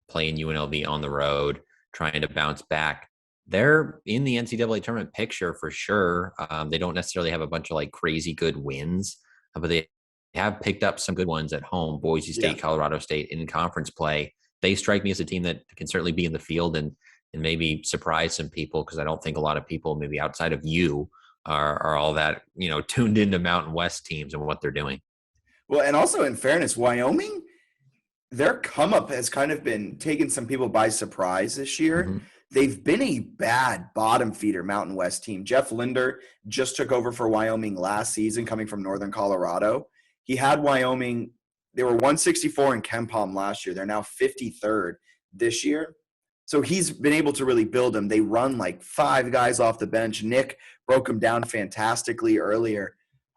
playing UNLV on the road, trying to bounce back. They're in the NCAA tournament picture for sure. They don't necessarily have a bunch of crazy good wins, but they have picked up some good ones at home. Boise State, Colorado State in conference play. They strike me as a team that can certainly be in the field and maybe surprise some people because I don't think a lot of people, maybe outside of you, are all that tuned into Mountain West teams and what they're doing. Well, and also in fairness, Wyoming, their come up has kind of been taking some people by surprise this year. Mm-hmm. They've been a bad bottom feeder Mountain West team. Jeff Linder just took over for Wyoming last season, coming from Northern Colorado. He had Wyoming, they were 164 in KenPom last year. They're now 53rd this year. So he's been able to really build them. They run 5 guys off the bench. Nick broke them down fantastically earlier.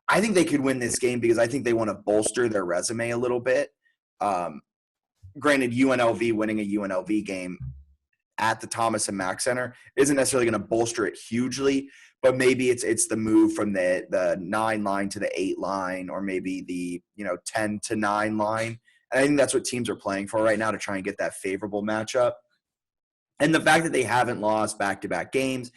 I think they could win this game because I think they want to bolster their resume a little bit. Granted, UNLV winning a UNLV game at the Thomas and Mack Center isn't necessarily going to bolster it hugely, but maybe it's the move from the 9 line to the 8 line, or maybe the 10 to 9 line. And I think that's what teams are playing for right now to try and get that favorable matchup. And the fact that they haven't lost back-to-back games,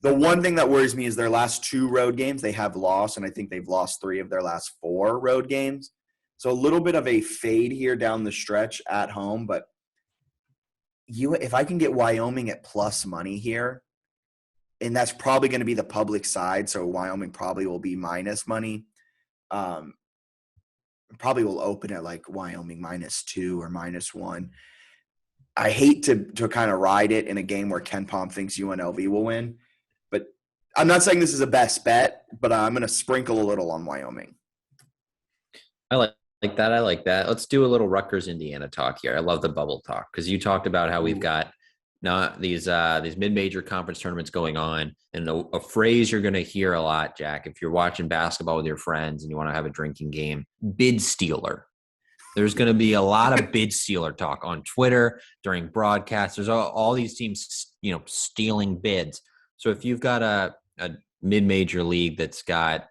the one thing that worries me is their last 2 road games they have lost, and I think they've lost 3 of their last 4 road games. So a little bit of a fade here down the stretch at home, but if I can get Wyoming at plus money here, and that's probably going to be the public side, so Wyoming probably will be minus money. Probably will open at Wyoming -2 or -1. I hate to kind of ride it in a game where KenPom thinks UNLV will win, but I'm not saying this is a best bet, but I'm going to sprinkle a little on Wyoming. I like that. I like that. Let's do a little Rutgers, Indiana talk here. I love the bubble talk because you talked about how we've got not these mid-major conference tournaments going on, and a phrase you're going to hear a lot, Jack, if you're watching basketball with your friends and you want to have a drinking game, bid stealer. There's going to be a lot of bid stealer talk on Twitter during broadcasts. There's all these teams, stealing bids. So if you've got a mid-major league that's got,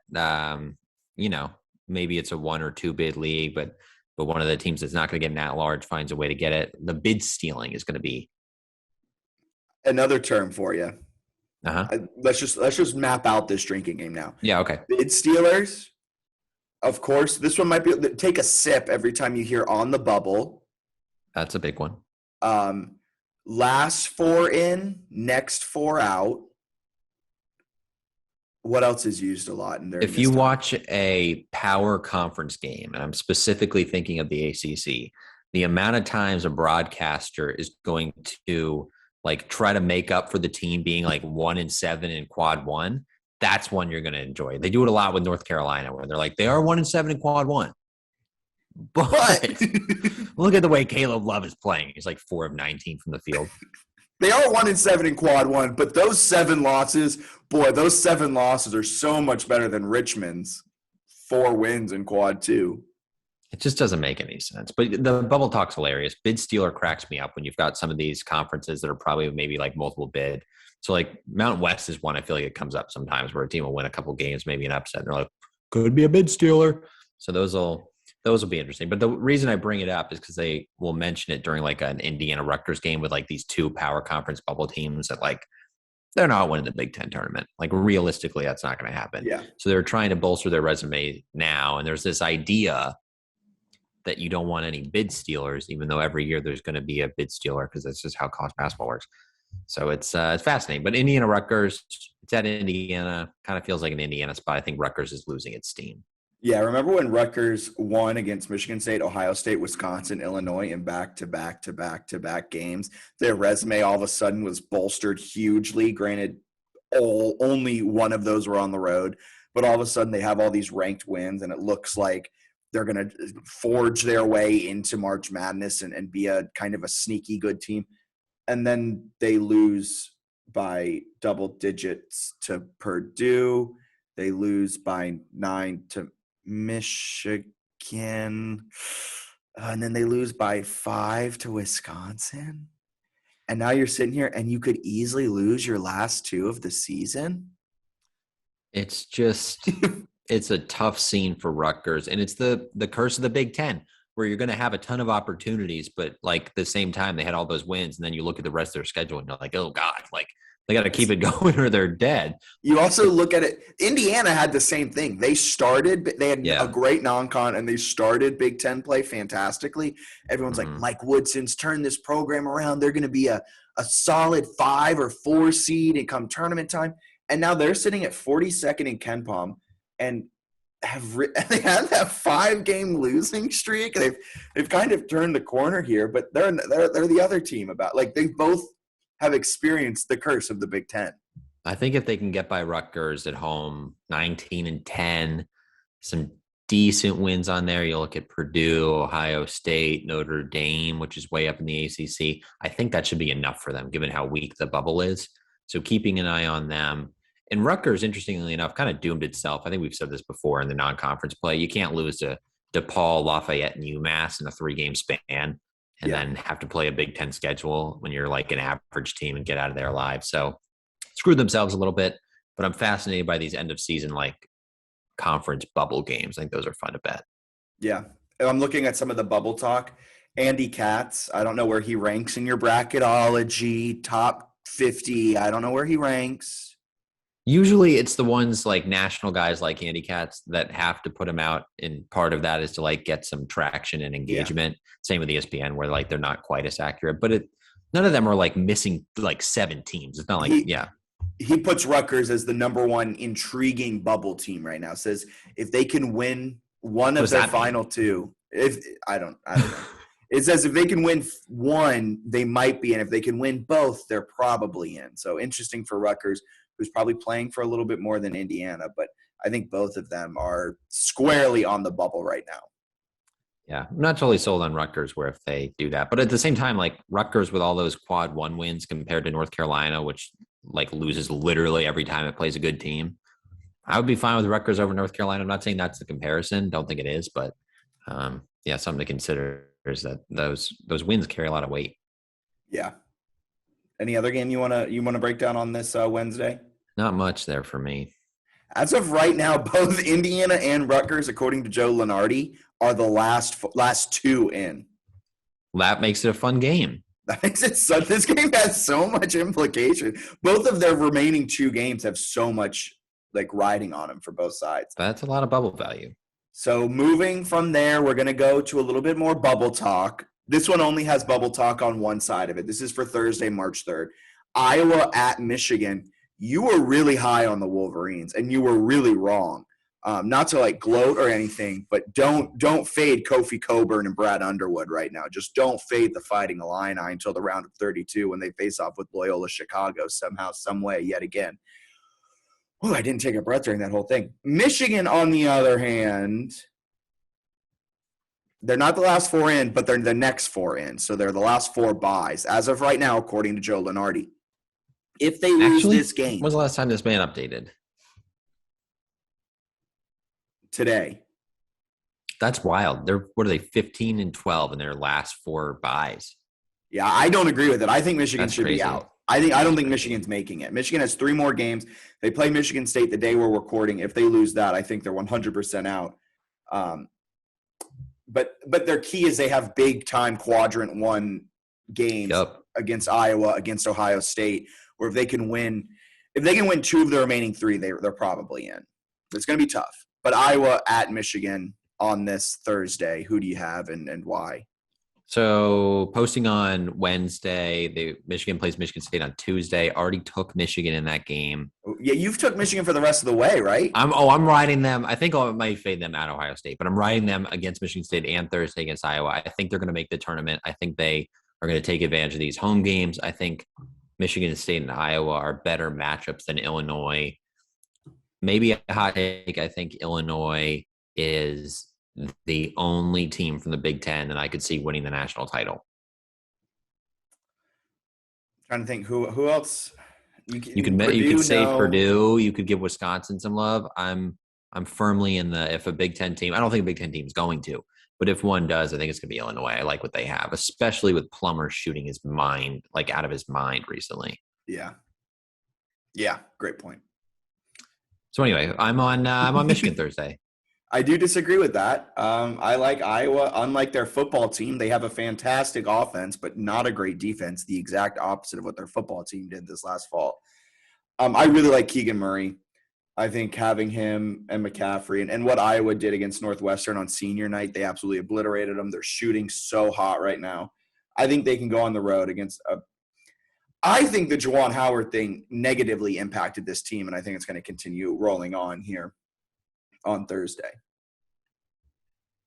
maybe it's a 1 or 2 bid league, but one of the teams that's not going to get an at-large finds a way to get it. The bid stealing is going to be another term for you. Uh-huh. Let's just map out this drinking game now. Yeah. Okay. Bid stealers. Of course, this one might be take a sip every time you hear on the bubble. That's a big one. Last 4 in, next 4 out. What else is used a lot in there? If you watch a power conference game, and I'm specifically thinking of the ACC, the amount of times a broadcaster is going to try to make up for the team being 1-7 in quad 1, that's one you're going to enjoy. They do it a lot with North Carolina where they're they are 1-7 in quad 1. But look at the way Caleb Love is playing. He's 4 of 19 from the field. They are 1-7 in quad 1, but those 7 losses are so much better than Richmond's 4 wins in quad 2. It just doesn't make any sense. But the bubble talk's hilarious. Bid stealer cracks me up when you've got some of these conferences that are probably maybe multiple bid. So Mountain West is one I feel like it comes up sometimes where a team will win a couple games, maybe an upset, and they're could be a bid stealer. So those will be interesting. But the reason I bring it up is because they will mention it during an Indiana Rutgers game with these 2 power conference bubble teams that they're not winning the Big Ten tournament. Realistically, that's not going to happen. Yeah. So they're trying to bolster their resume now. And there's this idea that you don't want any bid stealers, even though every year there's going to be a bid stealer because that's just how college basketball works. So it's fascinating. But Indiana Rutgers, it's at Indiana. Kind of feels like an Indiana spot. I think Rutgers is losing its steam. Yeah, remember when Rutgers won against Michigan State, Ohio State, Wisconsin, Illinois in back-to-back games? Their resume all of a sudden was bolstered hugely. Granted, only one of those were on the road, but all of a sudden they have all these ranked wins, and it looks like they're going to forge their way into March Madness and be a kind of a sneaky good team. And then they lose by double digits to Purdue. They lose by 9 to Michigan, and then they lose by 5 to Wisconsin. And now you're sitting here and you could easily lose your last 2 of the season. It's just it's a tough scene for Rutgers, and it's the curse of the Big Ten, where you're going to have a ton of opportunities, but at the same time they had all those wins, and then you look at the rest of their schedule and you're oh God, they got to keep it going or they're dead. You also look at it. Indiana had the same thing. They had a great non-con, and they started Big Ten play fantastically. Everyone's Mike Woodson's turned this program around. They're going to be a solid 5 or 4 seed and come tournament time. And now they're sitting at 42nd in KenPom and they had that 5-game losing streak. They've kind of turned the corner here, but they're the other team they both have experienced the curse of the Big Ten. I think if they can get by Rutgers at home, 19-10, some decent wins on there. You look at Purdue, Ohio State, Notre Dame, which is way up in the ACC. I think that should be enough for them, given how weak the bubble is. So keeping an eye on them. And Rutgers, interestingly enough, kind of doomed itself. I think we've said this before in the non-conference play. You can't lose to DePaul, Lafayette, and UMass in a 3-game span and then have to play a Big Ten schedule when you're an average team and get out of there alive. So screwed themselves a little bit, but I'm fascinated by these end of season conference bubble games. I think those are fun to bet. Yeah. I'm looking at some of the bubble talk. Andy Katz, I don't know where he ranks in your bracketology, top 50. I don't know where he ranks. Usually it's the ones national guys like Andy Katz that have to put him out, and part of that is to get some traction and engagement. Yeah. Same with ESPN where they're not quite as accurate, but none of them are missing 7 teams. It's not he puts Rutgers as the number 1 intriguing bubble team right now. Says if they can win one of their final 2, I don't know. It says if they can win 1, they might be in. If they can win both, they're probably in. So interesting for Rutgers. who's probably playing for a little bit more than Indiana. But I think both of them are squarely on the bubble right now. Yeah, I'm not totally sold on Rutgers where if they do that. But at the same time, like Rutgers with all those quad one wins compared to North Carolina, which like loses literally every time it plays a good team. I would be fine with Rutgers over North Carolina. I'm not saying that's the comparison. Don't think it is, but yeah, something to consider is that those wins carry a lot of weight. Yeah. Any other game you wanna break down on this Wednesday? Not much there for me. As of right now, both Indiana and Rutgers, according to Joe Lunardi, are the last two in. That makes it a fun game. That makes it so. This game has so much implication. Both of their remaining two games have so much like riding on them for both sides. That's a lot of bubble value. So moving from there, we're going to go to a little bit more bubble talk. This one only has bubble talk on one side of it. This is for Thursday, March 3rd. Iowa at Michigan. You were really high on the Wolverines, and you were really wrong. Not to like gloat or anything, but don't fade Kofi Coburn and Brad Underwood right now. Just don't fade the Fighting Illini until the round of 32 when they face off with Loyola Chicago somehow, some way, yet again. Oh, I didn't take a breath during that whole thing. Michigan, on the other hand, they're not the last four in, but they're the next four in. So they're the last four buys as of right now, according to Joe Lunardi. If they lose this game. When was the last time this man updated? Today. That's wild. What are they, 15 and 12 in their last four buys? Yeah, I don't agree with it. I think Michigan should crazy. be out. I don't think Michigan's making it. Michigan has 3 more games. They play Michigan State the day we're recording. If they lose that, I think they're 100% out. But their key is they have big time quadrant 1 games against Iowa, against Ohio State, or if they can win 2 of the remaining 3, they're probably in. It's going to be tough. But Iowa at Michigan on this Thursday, who do you have and why? So posting on Wednesday, Michigan plays Michigan State on Tuesday. Already took Michigan in that game. Yeah, you've took Michigan for the rest of the way, right? I'm riding them. I think I might fade them at Ohio State, but I'm riding them against Michigan State and Thursday against Iowa. I think they're going to make the tournament. I think they are going to take advantage of these home games. I think Michigan State and Iowa are better matchups than Illinois. Maybe a hot take. I think Illinois is the only team from the Big Ten that I could see winning the national title. Trying to think who else you could say Purdue. You could give Wisconsin some love. I'm firmly in the if a Big Ten team. I don't think a Big Ten team is going to, but if one does, I think it's going to be Illinois. I like what they have, especially with Plummer shooting his mind out of his mind recently. Yeah, great point. So anyway, I'm on Michigan Thursday. I do disagree with that. I like Iowa. Unlike their football team, they have a fantastic offense, but not a great defense. The exact opposite of what their football team did this last fall. I really like Keegan Murray. I think having him and McCaffrey and what Iowa did against Northwestern on senior night, they absolutely obliterated them. They're shooting so hot right now. I think they can go on the road against I think the Juwan Howard thing negatively impacted this team, and I think it's going to continue rolling on here on Thursday.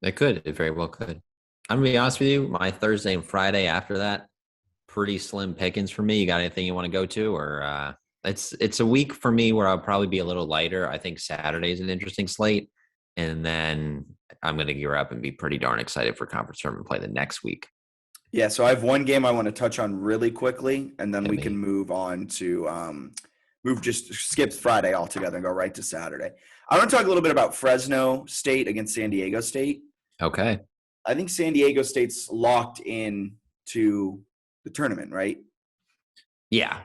It could. It very well could. I'm going to be honest with you. My Thursday and Friday after that, pretty slim pickings for me. You got anything you want to go to? Or it's a week for me where I'll probably be a little lighter. I think Saturday is an interesting slate. And then I'm going to gear up and be pretty darn excited for conference tournament play the next week. Yeah, so I have one game I want to touch on really quickly, and then we can move on to just skip Friday altogether and go right to Saturday. I want to talk a little bit about Fresno State against San Diego State. Okay. I think San Diego State's locked in to the tournament, right? Yeah.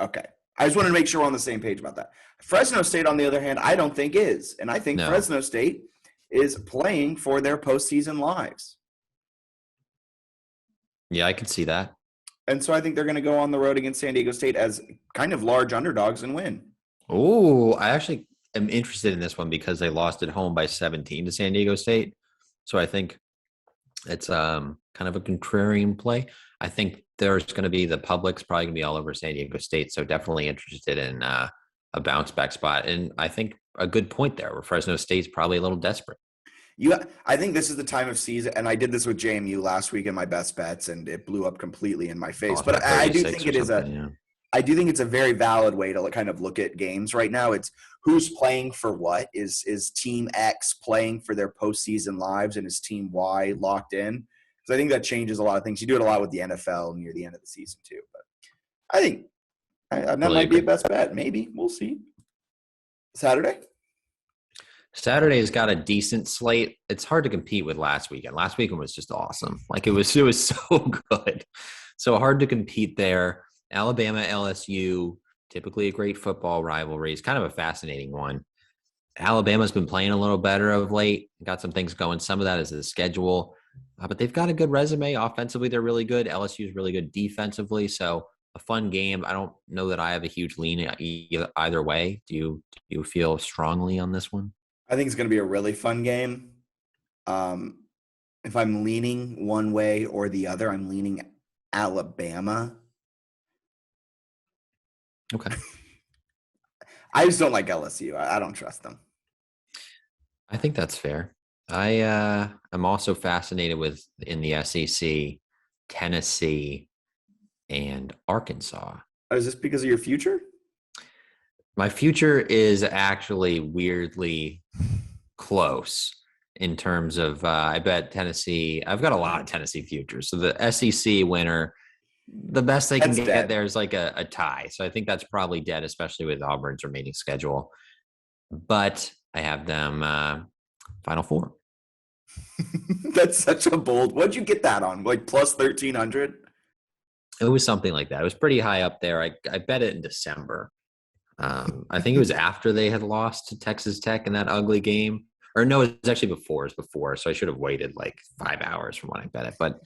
Okay. I just wanted to make sure we're on the same page about that. Fresno State, on the other hand, I don't think is. And I think Fresno State is playing for their postseason lives. Yeah, I can see that. And so I think they're going to go on the road against San Diego State as kind of large underdogs and win. Oh, I actually am interested in this one because they lost at home by 17 to San Diego State. So I think it's kind of a contrarian play. I think there's going to be the public's probably going to be all over San Diego State. So definitely interested in a bounce back spot. And I think a good point there where Fresno State's probably a little desperate. I think this is the time of season, and I did this with JMU last week in my best bets, and it blew up completely in my face. But I do think it is I do think it's a very valid way to kind of look at games right now. It's who's playing for what. Is Team X playing for their postseason lives, and is Team Y locked in? Because I think that changes a lot of things. You do it a lot with the NFL near the end of the season too. But I think that Really might be a agree. best bet. Maybe. We'll see. Saturday? Saturday's got a decent slate. It's hard to compete with last weekend. Last weekend was just awesome. Like it was so good. So hard to compete there. Alabama, LSU, typically a great football rivalry. It's kind of a fascinating one. Alabama's been playing a little better of late. Got some things going. Some of that is the schedule, but they've got a good resume. Offensively, they're really good. LSU is really good defensively. So a fun game. I don't know that I have a huge lean either way. Do you feel strongly on this one? I think it's going to be a really fun game. If I'm leaning one way or the other, I'm leaning Alabama. Okay. I just don't like LSU. I don't trust them. I think that's fair. I'm also fascinated with in the SEC, Tennessee, and Arkansas. Is this because of your future? My future is actually weirdly close in terms of I bet Tennessee. I've got a lot of Tennessee futures. So the SEC winner, the best they can That's get dead. there is like a tie. So I think that's probably dead, especially with Auburn's remaining schedule. But I have them Final Four. That's such a bold. What'd you get that on? Like plus 1,300? It was something like that. It was pretty high up there. I bet it in December. I think it was after they had lost to Texas Tech in that ugly game. Or no, it was actually before. It was before. So I should have waited like 5 hours from when I bet it. But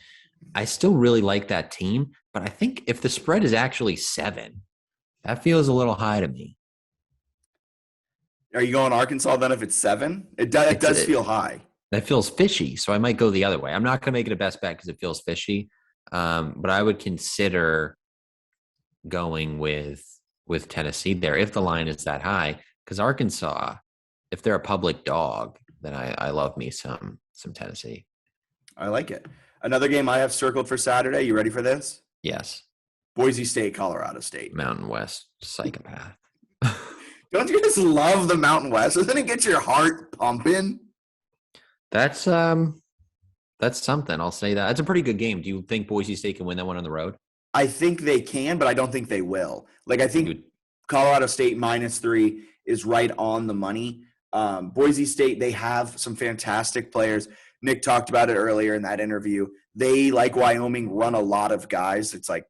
I still really like that team. But I think if the spread is actually 7, that feels a little high to me. Are you going Arkansas then if it's 7? It does feel high. That feels fishy. So I might go the other way. I'm not going to make it a best bet because it feels fishy. But I would consider going with Tennessee there if the line is that high, because Arkansas, if they're a public dog, then I love me some Tennessee. I like it. Another game I have circled for Saturday. You ready for this? Yes. Boise State, Colorado State. Mountain West psychopath. Don't you just love the Mountain West? Doesn't it get your heart pumping? That's something. I'll say that. It's a pretty good game. Do you think Boise State can win that one on the road? I think they can, but I don't think they will. Like, I think Colorado State -3 is right on the money. Boise State, they have some fantastic players. Nick talked about it earlier in that interview. They, like Wyoming, run a lot of guys. It's like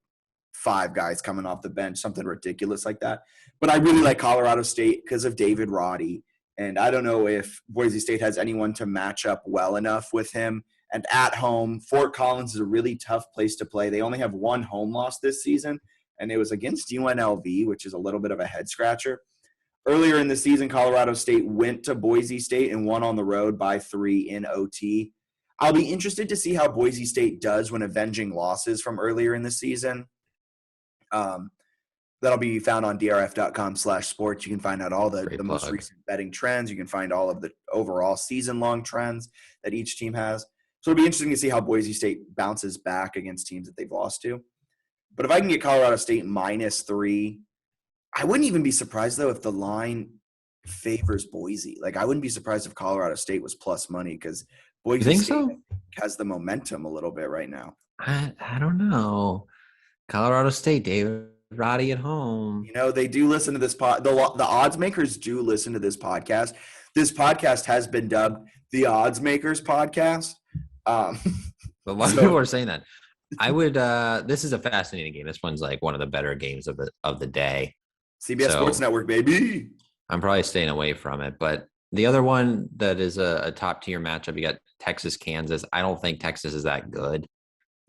5 guys coming off the bench, something ridiculous like that. But I really like Colorado State because of David Roddy. And I don't know if Boise State has anyone to match up well enough with him. And at home, Fort Collins is a really tough place to play. They only have 1 home loss this season, and it was against UNLV, which is a little bit of a head-scratcher. Earlier in the season, Colorado State went to Boise State and won on the road by 3 in OT. I'll be interested to see how Boise State does when avenging losses from earlier in the season. That'll be found on drf.com/sports. You can find out all the most recent betting trends. You can find all of the overall season-long trends that each team has. So it'll be interesting to see how Boise State bounces back against teams that they've lost to. But if I can get Colorado State -3, I wouldn't even be surprised, though, if the line favors Boise. Like, I wouldn't be surprised if Colorado State was plus money because Boise State has the momentum a little bit right now. I don't know. Colorado State, David Roddy at home. You know, they do listen to this the odds makers do listen to this podcast. This podcast has been dubbed the Odds Makers Podcast. But a lot of people are saying that. I would. This is a fascinating game. This one's like one of the better games of the day. CBS Sports Network, baby. I'm probably staying away from it. But the other one that is a top tier matchup, you got Texas, Kansas. I don't think Texas is that good.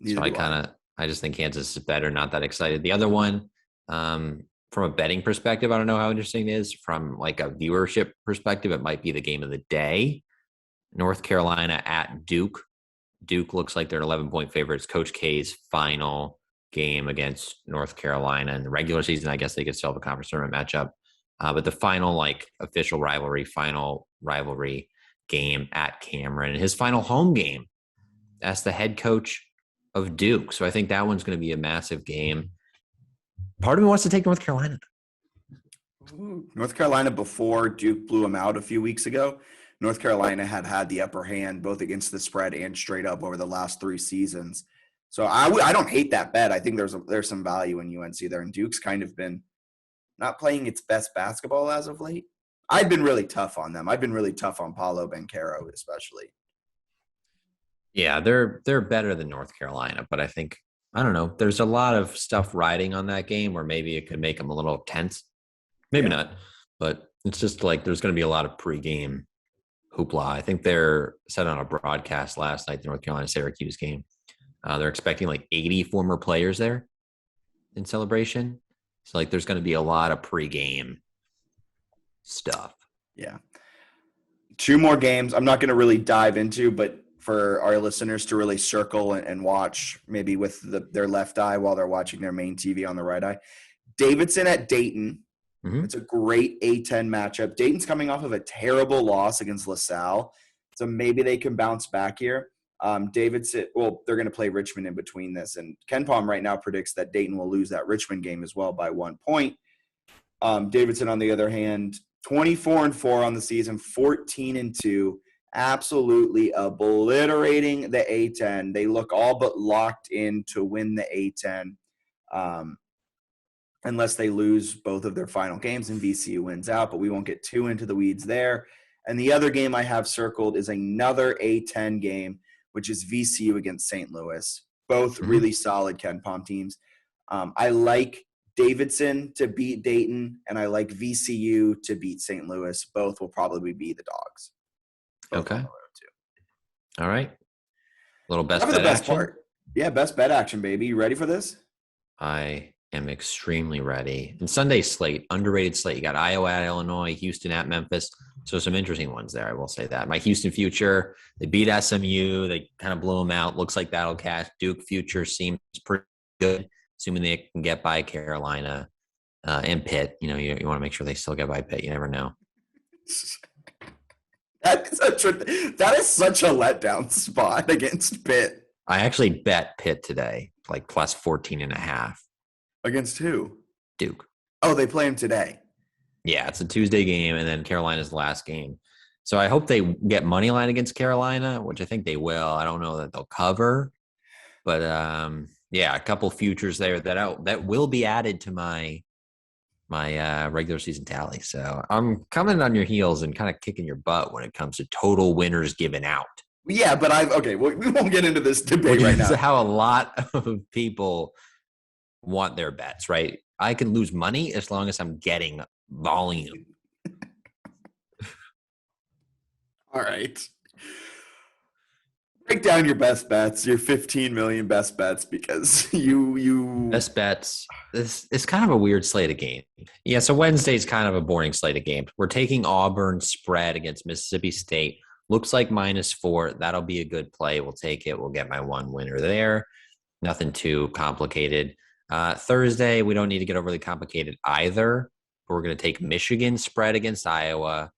So I just think Kansas is better. Not that excited. The other one, from a betting perspective, I don't know how interesting it is. From like a viewership perspective, it might be the game of the day. North Carolina at Duke. Duke looks like they're 11-point favorites. Coach K's final game against North Carolina in the regular season. I guess they could still have a conference tournament matchup. But the final official final rivalry game at Cameron, his final home game as the head coach of Duke. So I think that one's going to be a massive game. Part of me wants to take North Carolina. North Carolina, before Duke blew them out a few weeks ago, North Carolina had the upper hand both against the spread and straight up over the last 3 seasons. So I don't hate that bet. I think there's some value in UNC there, and Duke's kind of been not playing its best basketball as of late. I've been really tough on them. I've been really tough on Paolo Banchero especially. Yeah, they're better than North Carolina, but I don't know. There's a lot of stuff riding on that game where maybe it could make them a little tense. Maybe not, but it's just like there's going to be a lot of pregame hoopla. I think they're said on a broadcast last night, the North Carolina-Syracuse game. They're expecting like 80 former players there in celebration. So like there's going to be a lot of pregame stuff. Yeah. 2 more games I'm not going to really dive into, but for our listeners to really circle and watch maybe with their left eye while they're watching their main TV on the right eye. Davidson at Dayton. Mm-hmm. It's a great A-10 matchup. Dayton's coming off of a terrible loss against LaSalle, so maybe they can bounce back here. Davidson, they're going to play Richmond in between this, and Ken Palm right now predicts that Dayton will lose that Richmond game as well by 1 point. Davidson, on the other hand, 24-4 on the season, 14-2, absolutely obliterating the A-10. They look all but locked in to win the A-10. Unless they lose both of their final games and VCU wins out, but we won't get too into the weeds there. And the other game I have circled is another A-10 game, which is VCU against St. Louis. Both really solid Ken Palm teams. I like Davidson to beat Dayton, and I like VCU to beat St. Louis. Both will probably be the dogs. Okay. All right. Little best bet action. Part. Yeah, best bet action, baby. You ready for this? I am extremely ready. And Sunday slate, underrated slate. You got Iowa at Illinois, Houston at Memphis. So some interesting ones there, I will say that. My Houston future, they beat SMU. They kind of blew them out. Looks like that'll cash. Duke future seems pretty good, assuming they can get by Carolina and Pitt. You want to make sure they still get by Pitt. You never know. That is such a letdown spot against Pitt. I actually bet Pitt today, like plus 14.5. Against who? Duke. Oh, they play him today. Yeah, it's a Tuesday game, and then Carolina's the last game. So I hope they get money line against Carolina, which I think they will. I don't know that they'll cover, but a couple futures there that will be added to my regular season tally. So I'm coming on your heels and kind of kicking your butt when it comes to total winners given out. Yeah, but we won't get into this debate right now. How a lot of people want their bets, right? I can lose money as long as I'm getting volume. All right. Break down your best bets, your 15 million best bets, because you best bets. It's kind of a weird slate of games. Yeah, so Wednesday's kind of a boring slate of games. We're taking Auburn spread against Mississippi State. Looks like -4. That'll be a good play. We'll take it. We'll get my one winner there. Nothing too complicated. Thursday, we don't need to get overly complicated either. We're going to take Michigan spread against Iowa.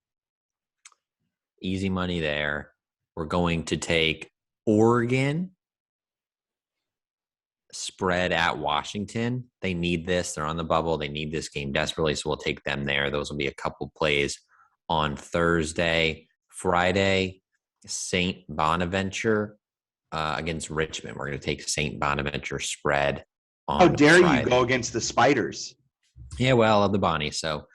Easy money there. We're going to take Oregon spread at Washington. They need this. They're on the bubble. They need this game desperately, so we'll take them there. Those will be a couple plays on Thursday. Friday, St. Bonaventure against Richmond. We're going to take St. Bonaventure spread on How dare Friday. You go against the Spiders? Yeah, well, I love the Bonnie, so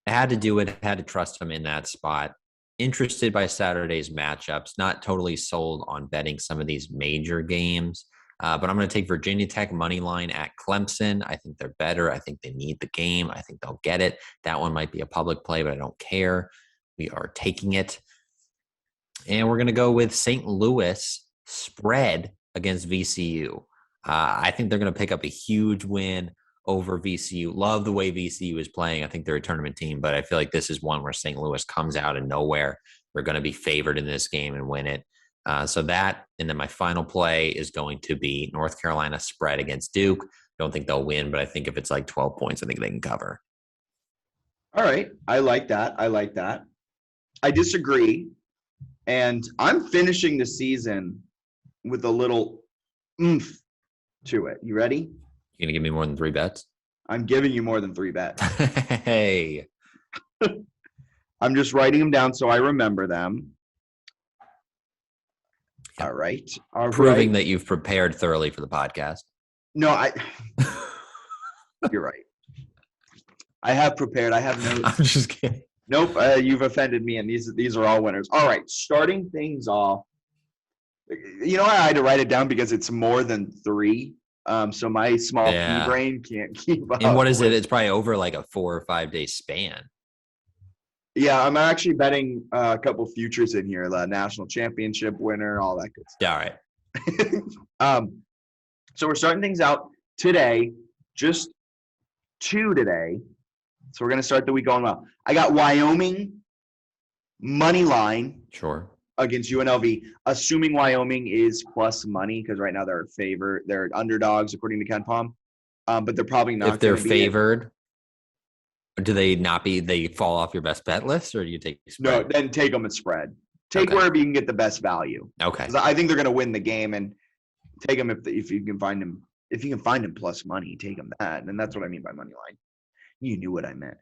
I had to do it. I had to trust them in that spot. Interested by Saturday's matchups. Not totally sold on betting some of these major games, but I'm going to take Virginia Tech money line at Clemson. I think they're better. I think they need the game. I think they'll get it. That one might be a public play, but I don't care. We are taking it. And we're going to go with St. Louis spread against VCU. I think they're going to pick up a huge win over VCU. Love the way VCU is playing. I think they're a tournament team, but I feel like this is one where St. Louis comes out of nowhere. They're going to be favored in this game and win it. So that, and then my final play is going to be North Carolina spread against Duke. Don't think they'll win, but I think if it's like 12 points, I think they can cover. All right. I like that. I disagree. And I'm finishing the season with a little oomph to it. You ready? You going to give me more than 3 bets? I'm giving you more than 3 bets. Hey. I'm just writing them down so I remember them. Yep. All right. Proving that you've prepared thoroughly for the podcast. No, you're right. I have prepared. I have notes. I'm just kidding. Nope, you've offended me, and these are all winners. All right, starting things off. You know, I had to write it down because it's more than 3. So my small pea brain can't keep up. And what is it? It's probably over like a 4 or 5 day span. Yeah, I'm actually betting a couple futures in here, the national championship winner, all that good stuff. All right. So we're starting things out today, just 2 today. So we're going to start the week going well. I got Wyoming money line. Sure. Against UNLV, assuming Wyoming is plus money, because right now they're underdogs according to Ken Palm. But they're probably not. If they're favored, do they not be? They fall off your best bet list, or do you take spread? No, then take them at spread. Take wherever you can get the best value. Okay. I think they're going to win the game, and take them if you can find them. If you can find them plus money, take them that, and that's what I mean by money line. You knew what I meant.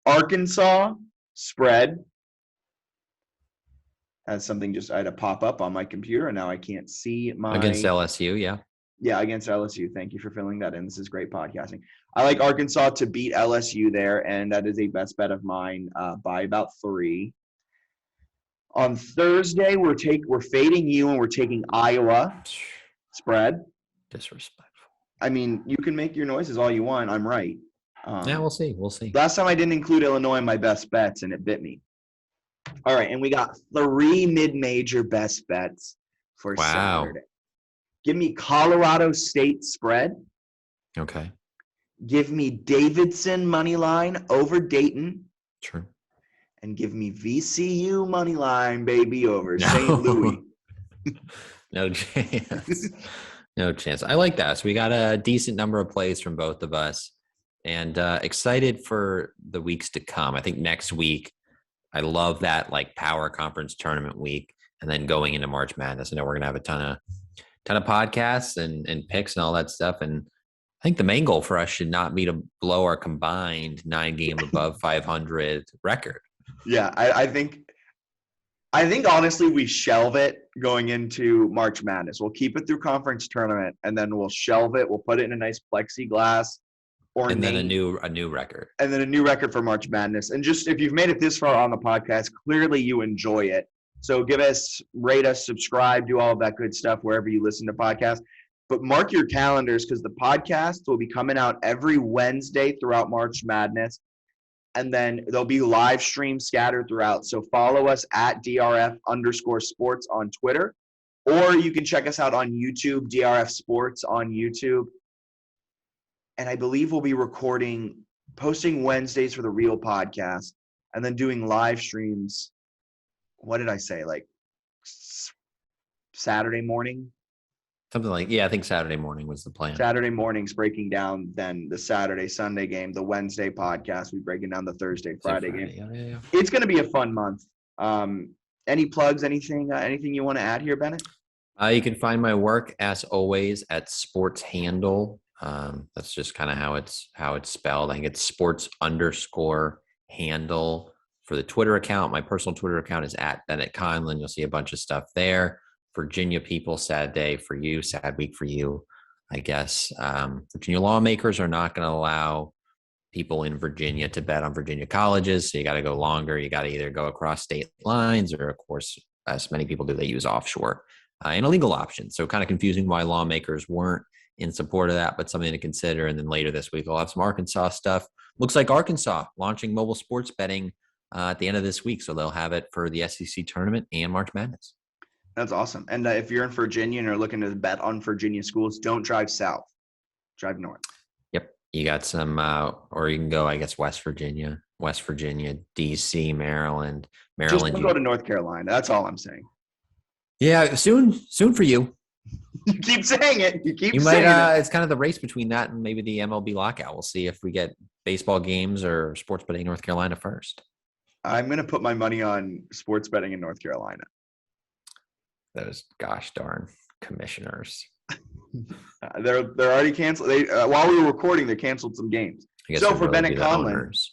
Arkansas spread. As something I had to pop up on my computer, and now I can't see my against LSU. Yeah, against LSU. Thank you for filling that in. This is great podcasting. I like Arkansas to beat LSU there, and that is a best bet of mine by about 3. On Thursday, we're fading you, and we're taking Iowa spread. Disrespectful. I mean, you can make your noises all you want. I'm right. Yeah, we'll see. We'll see. Last time I didn't include Illinois in my best bets, and it bit me. All right, and we got 3 mid-major best bets for Saturday. Give me Colorado State spread. Okay. Give me Davidson money line over Dayton. True. And give me VCU money line, baby, over St. Louis. No chance. No chance. I like that. So we got a decent number of plays from both of us, and excited for the weeks to come. I think next week, I love that like power conference tournament week, and then going into March Madness. I know we're gonna have a ton of podcasts and picks and all that stuff. And I think the main goal for us should not be to blow our combined 9-game above 500 record. Yeah, I think honestly we shelve it going into March Madness. We'll keep it through conference tournament, and then we'll shelve it. We'll put it in a nice plexiglass. And then a new record. And then a new record for March Madness. And just if you've made it this far on the podcast, clearly you enjoy it. So rate us, subscribe, do all of that good stuff wherever you listen to podcasts. But mark your calendars, because the podcast will be coming out every Wednesday throughout March Madness. And then there'll be live streams scattered throughout. So follow us at DRF_sports on Twitter. Or you can check us out on YouTube, DRF Sports on YouTube. And I believe we'll be posting Wednesdays for the real podcast, and then doing live streams. What did I say? Like Saturday morning? Something like, I think Saturday morning was the plan. Saturday mornings breaking down then the Saturday, Sunday game, the Wednesday podcast, we breaking down the Thursday, Friday game. Yeah. It's going to be a fun month. Any plugs, anything you want to add here, Bennett? You can find my work as always at Sports Handle. That's just kind of how it's spelled. I think it's sports_handle for the Twitter account. My personal Twitter account is at Bennett Conlon. You'll see a bunch of stuff there. Virginia people, sad day for you, sad week for you, I guess. Virginia lawmakers are not going to allow people in Virginia to bet on Virginia colleges. So you got to go longer. You got to either go across state lines, or of course, as many people do, they use offshore, an illegal option. So kind of confusing why lawmakers weren't in support of that, but something to consider. And then later this week, we'll have some Arkansas stuff. Looks like Arkansas launching mobile sports betting at the end of this week. So they'll have it for the SEC tournament and March Madness. That's awesome. And if you're in Virginia and are looking to bet on Virginia schools, don't drive south. Drive north. Yep. You got some, or you can go, I guess, West Virginia, D.C., Maryland. Just don't go to North Carolina. That's all I'm saying. Yeah, soon for you. You keep saying it. You might. It. It's kind of the race between that and maybe the MLB lockout. We'll see if we get baseball games or sports betting in North Carolina first. I'm going to put my money on sports betting in North Carolina. Those gosh darn commissioners. They're already canceled. While we were recording, they canceled some games. I guess So it for really Bennett be the Conlon, owners.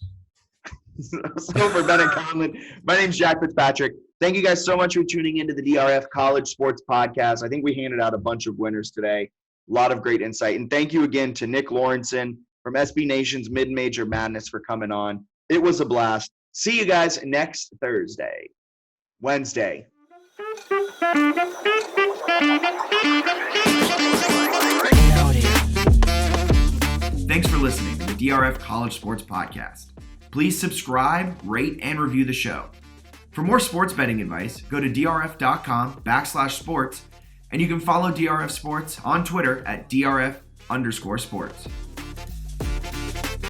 my name's Jack Fitzpatrick. Thank you guys so much for tuning into the DRF College Sports Podcast. I think we handed out a bunch of winners today. A lot of great insight. And thank you again to Nick Lorensen from SB Nation's Mid-Major Madness for coming on. It was a blast. See you guys next Wednesday. Thanks for listening to the DRF College Sports Podcast. Please subscribe, rate, and review the show. For more sports betting advice, go to drf.com/sports, and you can follow DRF Sports on Twitter at DRF_sports.